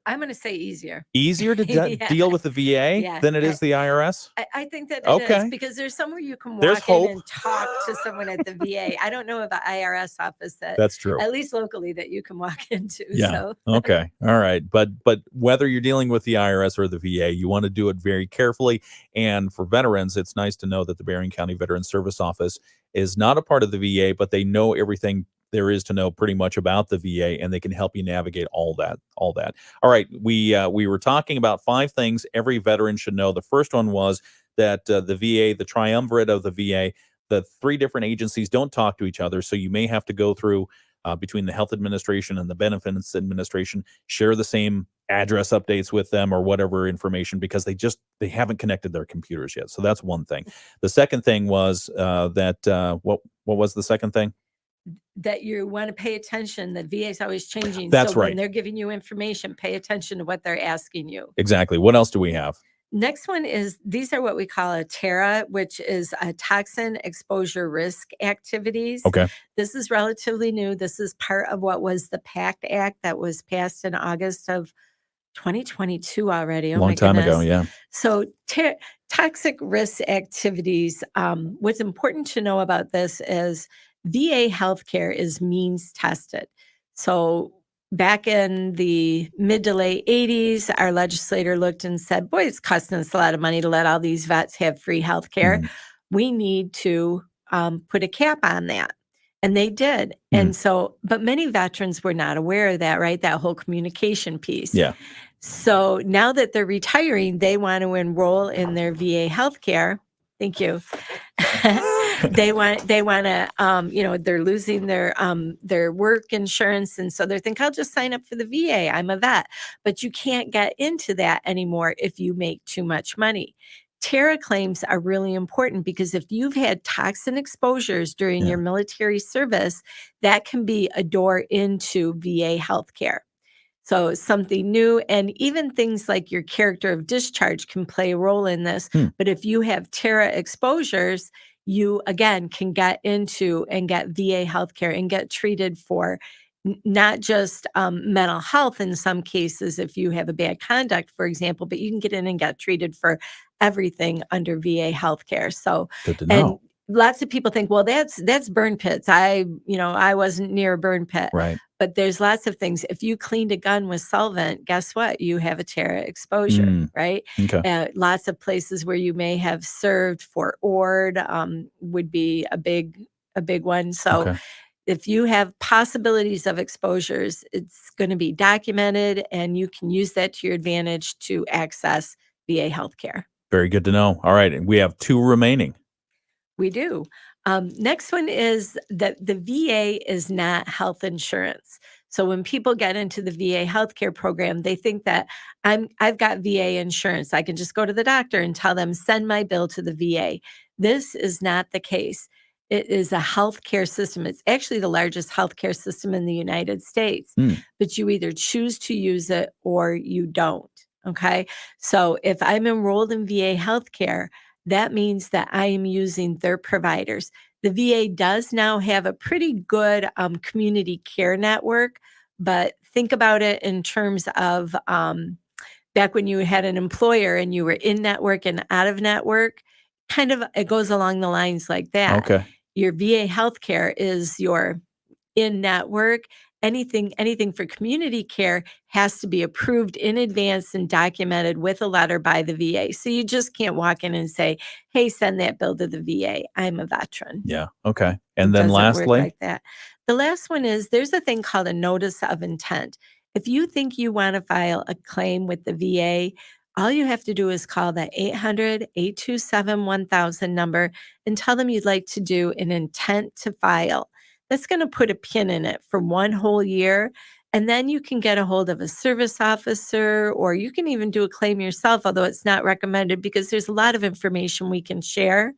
I'm going to say easier. Easier to deal with the VA than it is the IRS? I think that it is, because there's somewhere you can walk in and talk to someone at the VA. I don't know of an IRS office that's true, at least locally, that you can walk into. Yeah. So. Okay. All right. But whether you're dealing with the IRS or the VA, you want to do it very carefully. And for veterans, it's nice to know that the Berrien County Veteran Service Office is not a part of the VA, but they know everything there is to know pretty much about the VA, and they can help you navigate all that. All right. We were talking about 5 things every veteran should know. The first one was that the VA, the triumvirate of the VA, the 3 different agencies don't talk to each other. So you may have to go through between the Health Administration and the Benefits Administration, share the same address updates with them or whatever information, because they haven't connected their computers yet. So that's one thing. The second thing was what was the second thing? That you want to pay attention. The VA is always changing. That's so right. When they're giving you information, pay attention to what they're asking you. Exactly. What else do we have? Next one is, these are what we call a TARA, which is a toxin exposure risk activities. Okay. This is relatively new. This is part of what was the PACT Act that was passed in August of 2022 already. Oh Long my time ago, goodness. yeah. So toxic risk activities. What's important to know about this is VA healthcare is means tested. So back in the mid to late 80s, our legislator looked and said, boy, it's costing us a lot of money to let all these vets have free healthcare. We need to put a cap on that. And they did. And so, but many veterans were not aware of that, right? That whole communication piece. Yeah. So now that they're retiring, they want to enroll in their VA healthcare. Thank you. they want to, they're losing their work insurance. And so they're thinking, I'll just sign up for the VA. I'm a vet. But you can't get into that anymore if you make too much money. TARA claims are really important because if you've had toxin exposures during your military service, that can be a door into VA healthcare. So something new, and even things like your character of discharge can play a role in this. But if you have TARA exposures, you again can get into and get VA healthcare and get treated for not just mental health in some cases if you have a bad conduct, for example, but you can get in and get treated for everything under VA healthcare. So, good to know. And lots of people think, well, that's burn pits. I wasn't near a burn pit. Right. But there's lots of things. If you cleaned a gun with solvent, guess what? You have a TARA exposure, right? Okay. Lots of places where you may have served, Fort Ord would be a big one. So if you have possibilities of exposures, it's going to be documented and you can use that to your advantage to access VA healthcare. Very good to know. All right. And we have 2 remaining. We do. Next one is that the VA is not health insurance. So when people get into the VA healthcare program, they think that I've got VA insurance. I can just go to the doctor and tell them, send my bill to the VA. This is not the case. It is a healthcare system. It's actually the largest healthcare system in the United States, but you either choose to use it or you don't. Okay. So if I'm enrolled in VA healthcare, that means that I am using their providers. The VA does now have a pretty good community care network, but think about it in terms of back when you had an employer and you were in network and out of network, kind of it goes along the lines like that. Okay. Your VA healthcare is your in network. Anything for community care has to be approved in advance and documented with a letter by the VA. So you just can't walk in and say, hey, send that bill to the VA. I'm a veteran. Yeah. Okay. And It then doesn't work lastly, like that. The last one is there's a thing called a notice of intent. If you think you want to file a claim with the VA, all you have to do is call that 800-827-1000 number and tell them you'd like to do an intent to file. That's going to put a pin in it for 1 whole year. And then you can get a hold of a service officer, or you can even do a claim yourself, although it's not recommended because there's a lot of information we can share.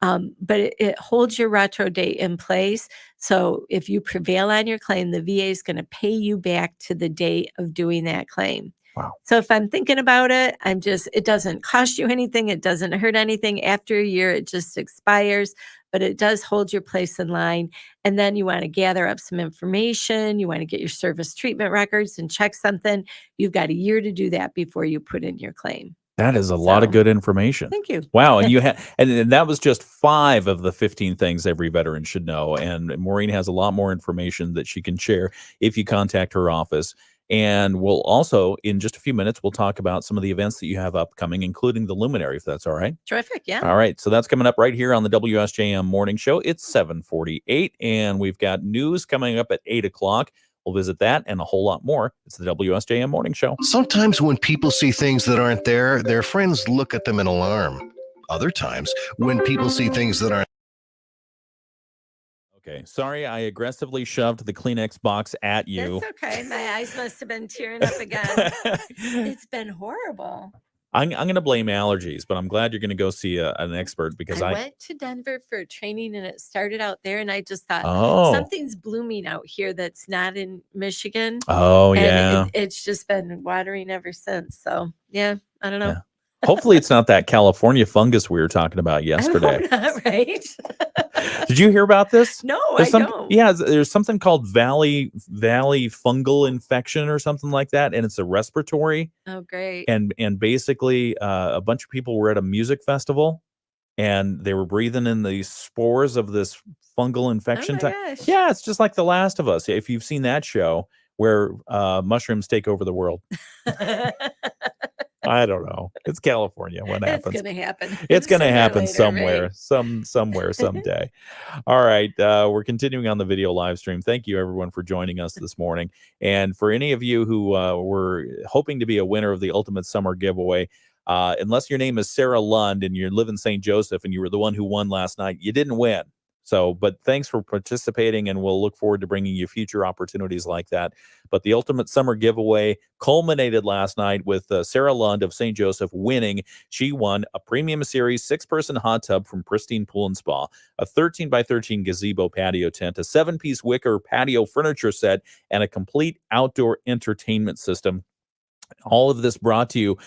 But it holds your retro date in place. So if you prevail on your claim, the VA is going to pay you back to the date of doing that claim. Wow. So if I'm thinking about it, it doesn't cost you anything. It doesn't hurt anything. After a year, it just expires, but it does hold your place in line. And then you want to gather up some information. You want to get your service treatment records and check something. You've got a year to do that before you put in your claim. that is a lot of good information. Thank you. Wow. And you had, and that was just 5 of the 15 things every veteran should know. And Maureen has a lot more information that she can share if you contact her office. And we'll also, in just a few minutes, we'll talk about some of the events that you have upcoming, including the Luminary, if that's all right. Terrific, yeah. All right, so that's coming up right here on the WSJM Morning Show. It's 7:48, and we've got news coming up at 8 o'clock. We'll visit that and a whole lot more. It's the WSJM Morning Show. Sometimes when people see things that aren't there, their friends look at them in alarm. Other times, when people see things that aren't. Okay, sorry, I aggressively shoved the Kleenex box at you. That's okay. My eyes must have been tearing up again. It's been horrible. I'm going to blame allergies, but I'm glad you're going to go see an expert because I went to Denver for training and it started out there and I just thought something's blooming out here that's not in Michigan. Oh, and yeah. It's just been watering ever since. So, yeah, I don't know. Yeah. Hopefully it's not that California fungus we were talking about yesterday. I hope not, right? Did you hear about this? No, There's I don't. Yeah, there's something called Valley fungal infection or something like that, and it's a respiratory. Oh, great. And basically, a bunch of people were at a music festival, and they were breathing in the spores of this fungal infection. Oh my gosh. Yeah, it's just like The Last of Us. If you've seen that show where mushrooms take over the world. I don't know. It's California. What happens? It's gonna happen. It's going to Sooner or happen later, somewhere, right? somewhere, someday. All right. We're continuing on the video live stream. Thank you, everyone, for joining us this morning. And for any of you who were hoping to be a winner of the Ultimate Summer Giveaway, unless your name is Sarah Lund and you live in St. Joseph and you were the one who won last night, you didn't win. So, but thanks for participating, and we'll look forward to bringing you future opportunities like that. But the Ultimate Summer Giveaway culminated last night with Sarah Lund of St. Joseph winning. She won a Premium Series 6-person hot tub from Pristine Pool and Spa, a 13x13 gazebo patio tent, a 7-piece wicker patio furniture set, and a complete outdoor entertainment system. All of this brought to you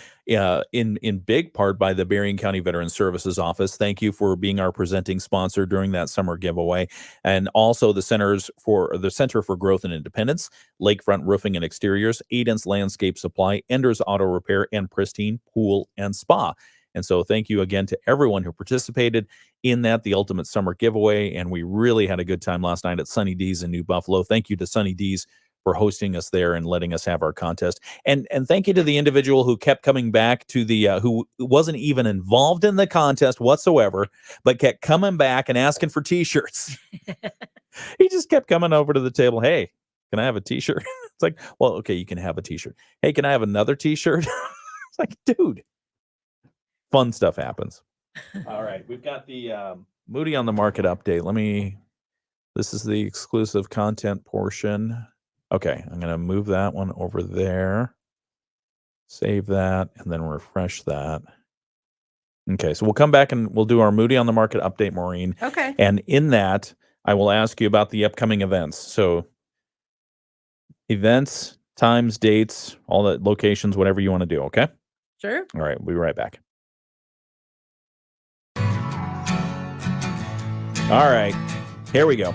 in big part by the Berrien County Veteran Services Office. Thank you for being our presenting sponsor during that summer giveaway. And also the Center for Growth and Independence, Lakefront Roofing and Exteriors, Edens Landscape Supply, Enders Auto Repair, and Pristine Pool and Spa. And so thank you again to everyone who participated in the Ultimate Summer Giveaway. And we really had a good time last night at Sunny D's in New Buffalo. Thank you to Sunny D's for hosting us there and letting us have our contest. And thank you to the individual who kept coming back to the, who wasn't even involved in the contest whatsoever, but kept coming back and asking for t-shirts. He just kept coming over to the table. Hey, can I have a t-shirt? It's like, well, okay, you can have a t-shirt. Hey, can I have another t-shirt? It's like, dude, fun stuff happens. All right. We've got the Moody on the Market update. This is the exclusive content portion. Okay, I'm going to move that one over there, save that, and then refresh that. Okay, so we'll come back and we'll do our Moody on the Market update, Maureen. Okay. And in that, I will ask you about the upcoming events. So events, times, dates, all the locations, whatever you want to do, okay? Sure. All right, we'll be right back. All right, here we go.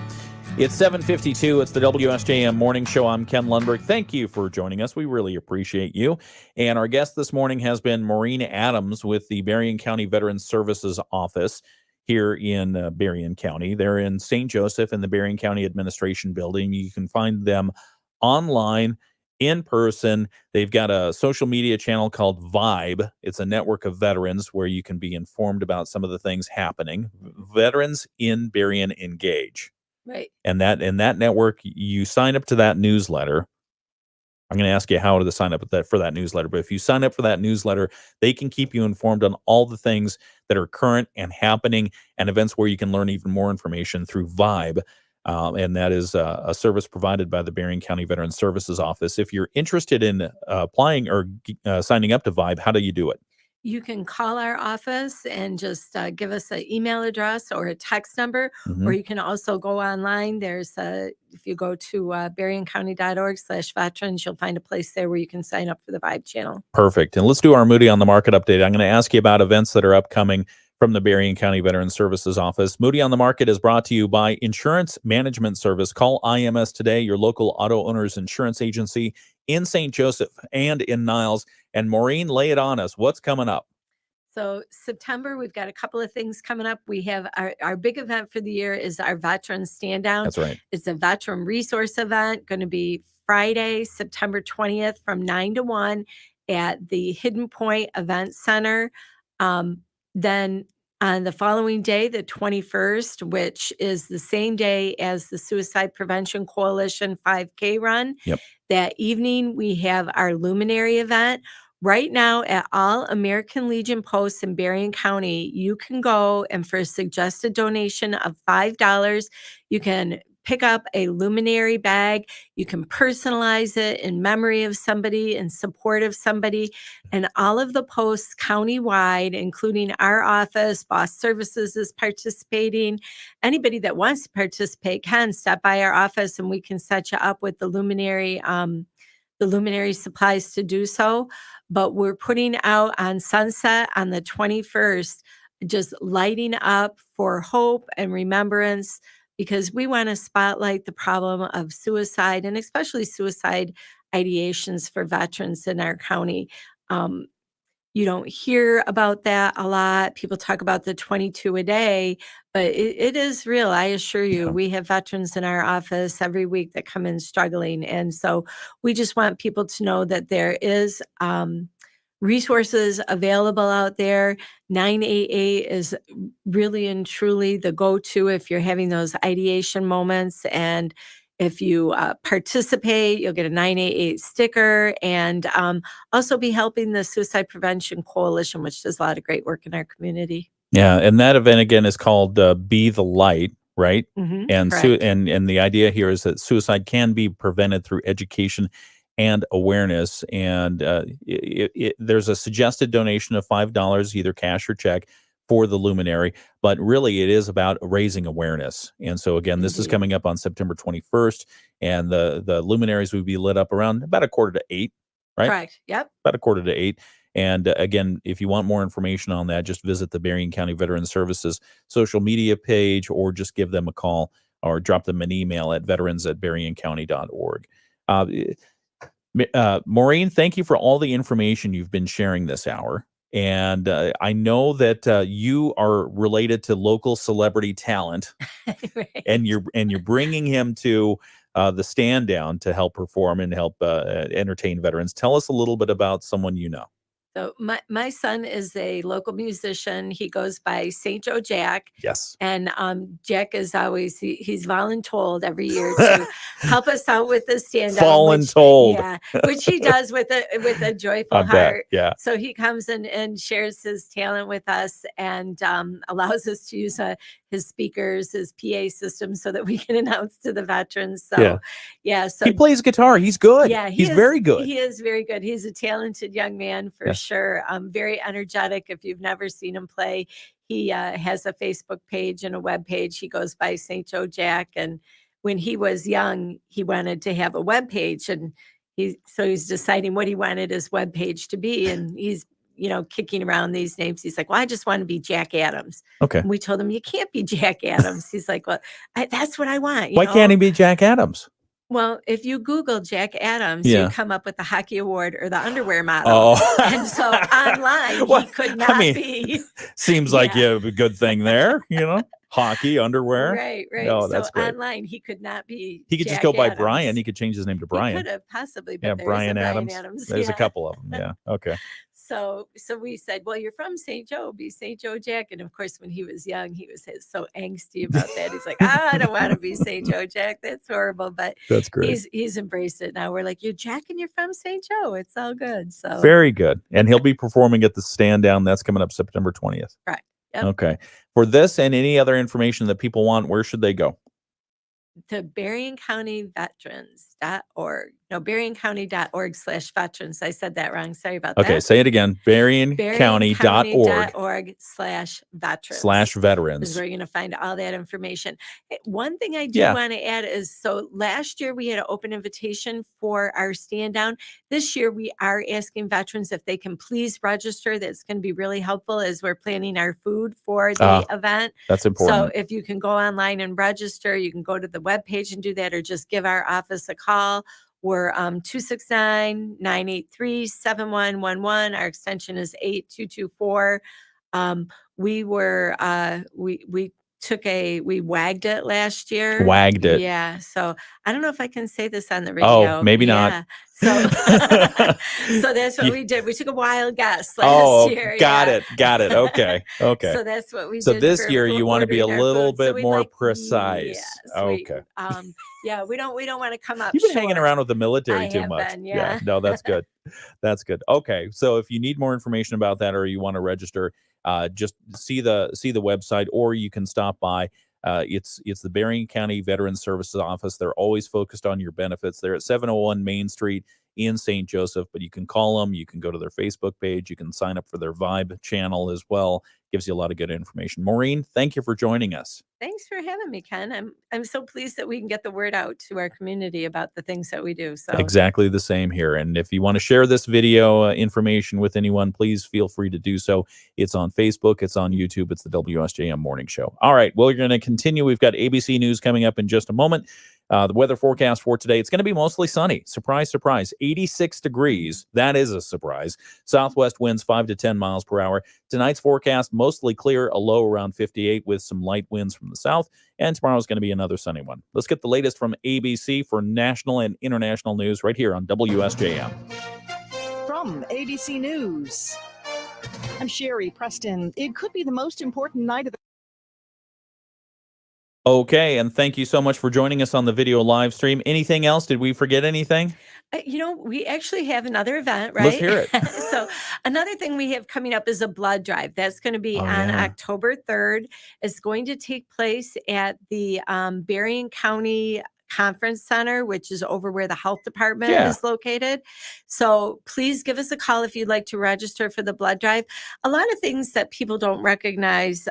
It's 7:52. It's the WSJM Morning Show. I'm Ken Lundberg. Thank you for joining us. We really appreciate you. And our guest this morning has been Maureen Adams with the Berrien County Veteran Services Office here in Berrien County. They're in St. Joseph in the Berrien County Administration Building. You can find them online, in person. They've got a social media channel called Vibe. It's a network of veterans where you can be informed about some of the things happening. Veterans in Berrien Engage. Right. And that network, you sign up to that newsletter. I'm going to ask you how to sign up for that newsletter. But if you sign up for that newsletter, they can keep you informed on all the things that are current and happening and events where you can learn even more information through Vibe. And that is a service provided by the Berrien County Veteran Services Office. If you're interested in applying or signing up to Vibe, how do you do it? You can call our office and just give us an email address or a text number, or you can also go online. There's if you go to berriencounty.org/veterans, you'll find a place there where you can sign up for the Vibe channel. Perfect. And let's do our Moody on the Market update. I'm going to ask you about events that are upcoming from the Berrien County Veteran Services Office. Moody on the Market is brought to you by Insurance Management Service. Call IMS today, your local auto owner's insurance agency in St. Joseph and in Niles. And Maureen, lay it on us. What's coming up? So September, we've got a couple of things coming up. We have our big event for the year is our Veteran Stand Down. That's right. It's a veteran resource event, going to be Friday, September 20th from 9 to 1 at the Hidden Point Event Center. Then on the following day, the 21st, which is the same day as the Suicide Prevention Coalition 5K run. Yep. That evening, we have our Luminary event. Right now at all American Legion posts in Berrien County, you can go and for a suggested donation of $5, you can pick up a Luminary bag. You can personalize it in memory of somebody, in support of somebody. And all of the posts countywide, including our office, Boss Services is participating. Anybody that wants to participate can stop by our office and we can set you up with the Luminary supplies to do so. But we're putting out on Sunset on the 21st just lighting up for hope and remembrance, because we want to spotlight the problem of suicide, and especially suicide ideations for veterans in our county. You don't hear about that a lot. People talk about the 22 a day, but it is real. I assure you, we have veterans in our office every week that come in struggling. And so we just want people to know that there is resources available out there. 988 is really and truly the go-to if you're having those ideation moments. And if you participate, you'll get a 988 sticker, and also be helping the Suicide Prevention Coalition, which does a lot of great work in our community. Yeah, and that event again is called Be the Light, right? And correct. and the idea here is that suicide can be prevented through education and awareness. And there's a suggested donation of $5, either cash or check, for the luminary, but really it is about raising awareness. And so again, this is coming up on September 21st, and the luminaries will be lit up around about 7:45, right? Correct. Yep. About 7:45. And again, if you want more information on that, just visit the Berrien County Veteran Services social media page, or just give them a call or drop them an email at veterans@berriencounty.org. Maureen, thank you for all the information you've been sharing this hour. And I know that you are related to local celebrity talent, Right. and you're bringing him to the stand down to help perform and help entertain veterans. Tell us a little bit about someone you know. So my son is a local musician. He goes by St. Joe Jack. Yes. And Jack is always, he's voluntold every year to help us out with the stand up. Voluntold. Yeah, which he does with a joyful I bet, heart. yeah. So he comes in and shares his talent with us, and allows us to use his speakers, his PA system, so that we can announce to the veterans. So so He plays guitar. He's good. yeah, he's very good. He is very good. He's a talented young man for sure. Very energetic. If you've never seen him play, he has a Facebook page and a web page. He goes by St. Joe Jack. And when he was young, he wanted to have a web page, and he's deciding what he wanted his web page to be. And he's kicking around these names. He's like, well, I just want to be Jack Adams. Okay. And we told him, you can't be Jack Adams. He's like, well, that's what I want. Why can't he be Jack Adams? Well, if you Google Jack Adams, Yeah. you come up with the hockey award or the underwear model. Oh. And so online, Well, he could not I mean, be. Seems like you have a good thing there, hockey, underwear. Right. No, So that's great. online, he could not be. He could just Jack go by Adams. Brian. He could change his name to Brian. He could have possibly, but Yeah, there's Brian a Adams. Brian Adams. There's a yeah. couple of them. Yeah. Okay. So we said, well, you're from St. Joe, be St. Joe Jack. And of course, when he was young, he was so angsty about that. He's like, I don't want to be St. Joe Jack. That's horrible. But That's great. He's embraced it now. We're like, you're Jack and you're from St. Joe. It's all good. So Very good. And he'll be performing at the Stand Down. That's coming up September 20th. right. Yep. Okay. For this and any other information that people want, where should they go? To BerrienCountyVeterans.org. No, BerrienCounty.org/veterans. I said that wrong. Sorry about that. Okay, say it again. BerrienCounty.org/veterans. Is where you're going to find all that information. One thing I do Yeah. want to add is, so last year we had an open invitation for our stand down. This year we are asking veterans if they can please register. That's going to be really helpful as we're planning our food for the event. That's important. So if you can go online and register, you can go to the webpage and do that, or just give our office a call. We're 269-983-7111. Our extension is 8224. We wagged it last year. Wagged it. Yeah. So I don't know if I can say this on the radio. Oh, maybe not. So, so that's what we did. We took a wild guess last year. Got it. Okay. Okay. So that's what we So did. this for year you want to be a ordering our little food. So bit we more like- precise. yes, Okay. Yeah, we don't want to come up. You've been hanging short. around with the military I too have much. been, yeah. No, that's good. That's good. Okay. So if you need more information about that, or you want to register, just see the website, or you can stop by. It's the Berrien County Veteran Services office. They're always focused on your benefits. They're at 701 Main Street in St. Joseph, but you can call them. You can go to their Facebook page. You can sign up for their Vibe channel as well. gives you a lot of good information. Maureen, thank you for joining us. Thanks for having me, Ken. I'm so pleased that we can get the word out to our community about the things that we do. So Exactly the same here. And if you want to share this video information with anyone, please feel free to do so. It's on Facebook. It's on YouTube. It's the WSJM Morning Show. All right. Well, we're going to continue. We've got ABC News coming up in just a moment. The weather forecast for today, it's going to be mostly sunny. Surprise, surprise. 86 degrees. That is a surprise. Southwest winds 5 to 10 miles per hour. Tonight's forecast, mostly clear, a low around 58 with some light winds from the south. And tomorrow's going to be another sunny one. Let's get the latest from ABC for national and international news right here on WSJM. From ABC News, I'm Sherry Preston. It could be the most important night of the Okay, and thank you so much for joining us on the video live stream. Anything else? Did we forget anything? We actually have another event, right? Let's hear it. So another thing we have coming up is a blood drive. That's going to be on October 3rd. It's going to take place at the Berrien County Conference Center, which is over where the health department is located. So please give us a call if you'd like to register for the blood drive. A lot of things that people don't recognize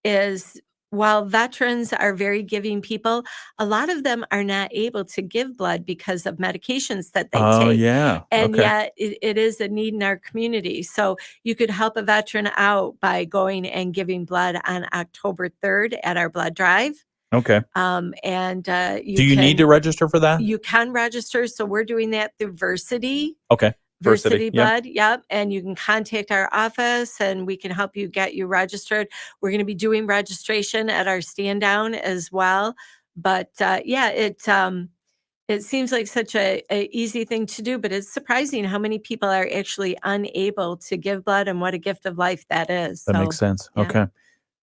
is while veterans are very giving people, a lot of them are not able to give blood because of medications that they take. And yet it is a need in our community. So you could help a veteran out by going and giving blood on October 3rd at our blood drive. Okay. Do you need to register for that? You can register. So we're doing that through Versity. Okay. Versity Blood, yep. And you can contact our office and we can help you get you registered. We're going to be doing registration at our stand down as well. But it seems like such a easy thing to do, but it's surprising how many people are actually unable to give blood and what a gift of life that is. That makes sense. Yeah. Okay.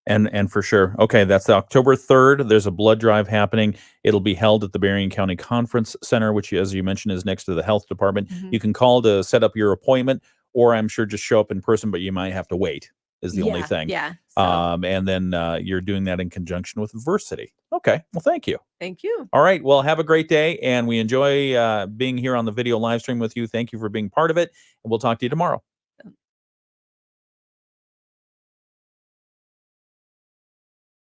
And for sure. Okay, that's October 3rd. There's a blood drive happening. It'll be held at the Berrien County Conference Center, which, as you mentioned, is next to the health department. You can call to set up your appointment, or I'm sure just show up in person, but you might have to wait is the only thing. Yeah. And then you're doing that in conjunction with Versity. Okay. Well, thank you. Thank you. All right. Well, have a great day. And we enjoy being here on the video live stream with you. Thank you for being part of it. And we'll talk to you tomorrow.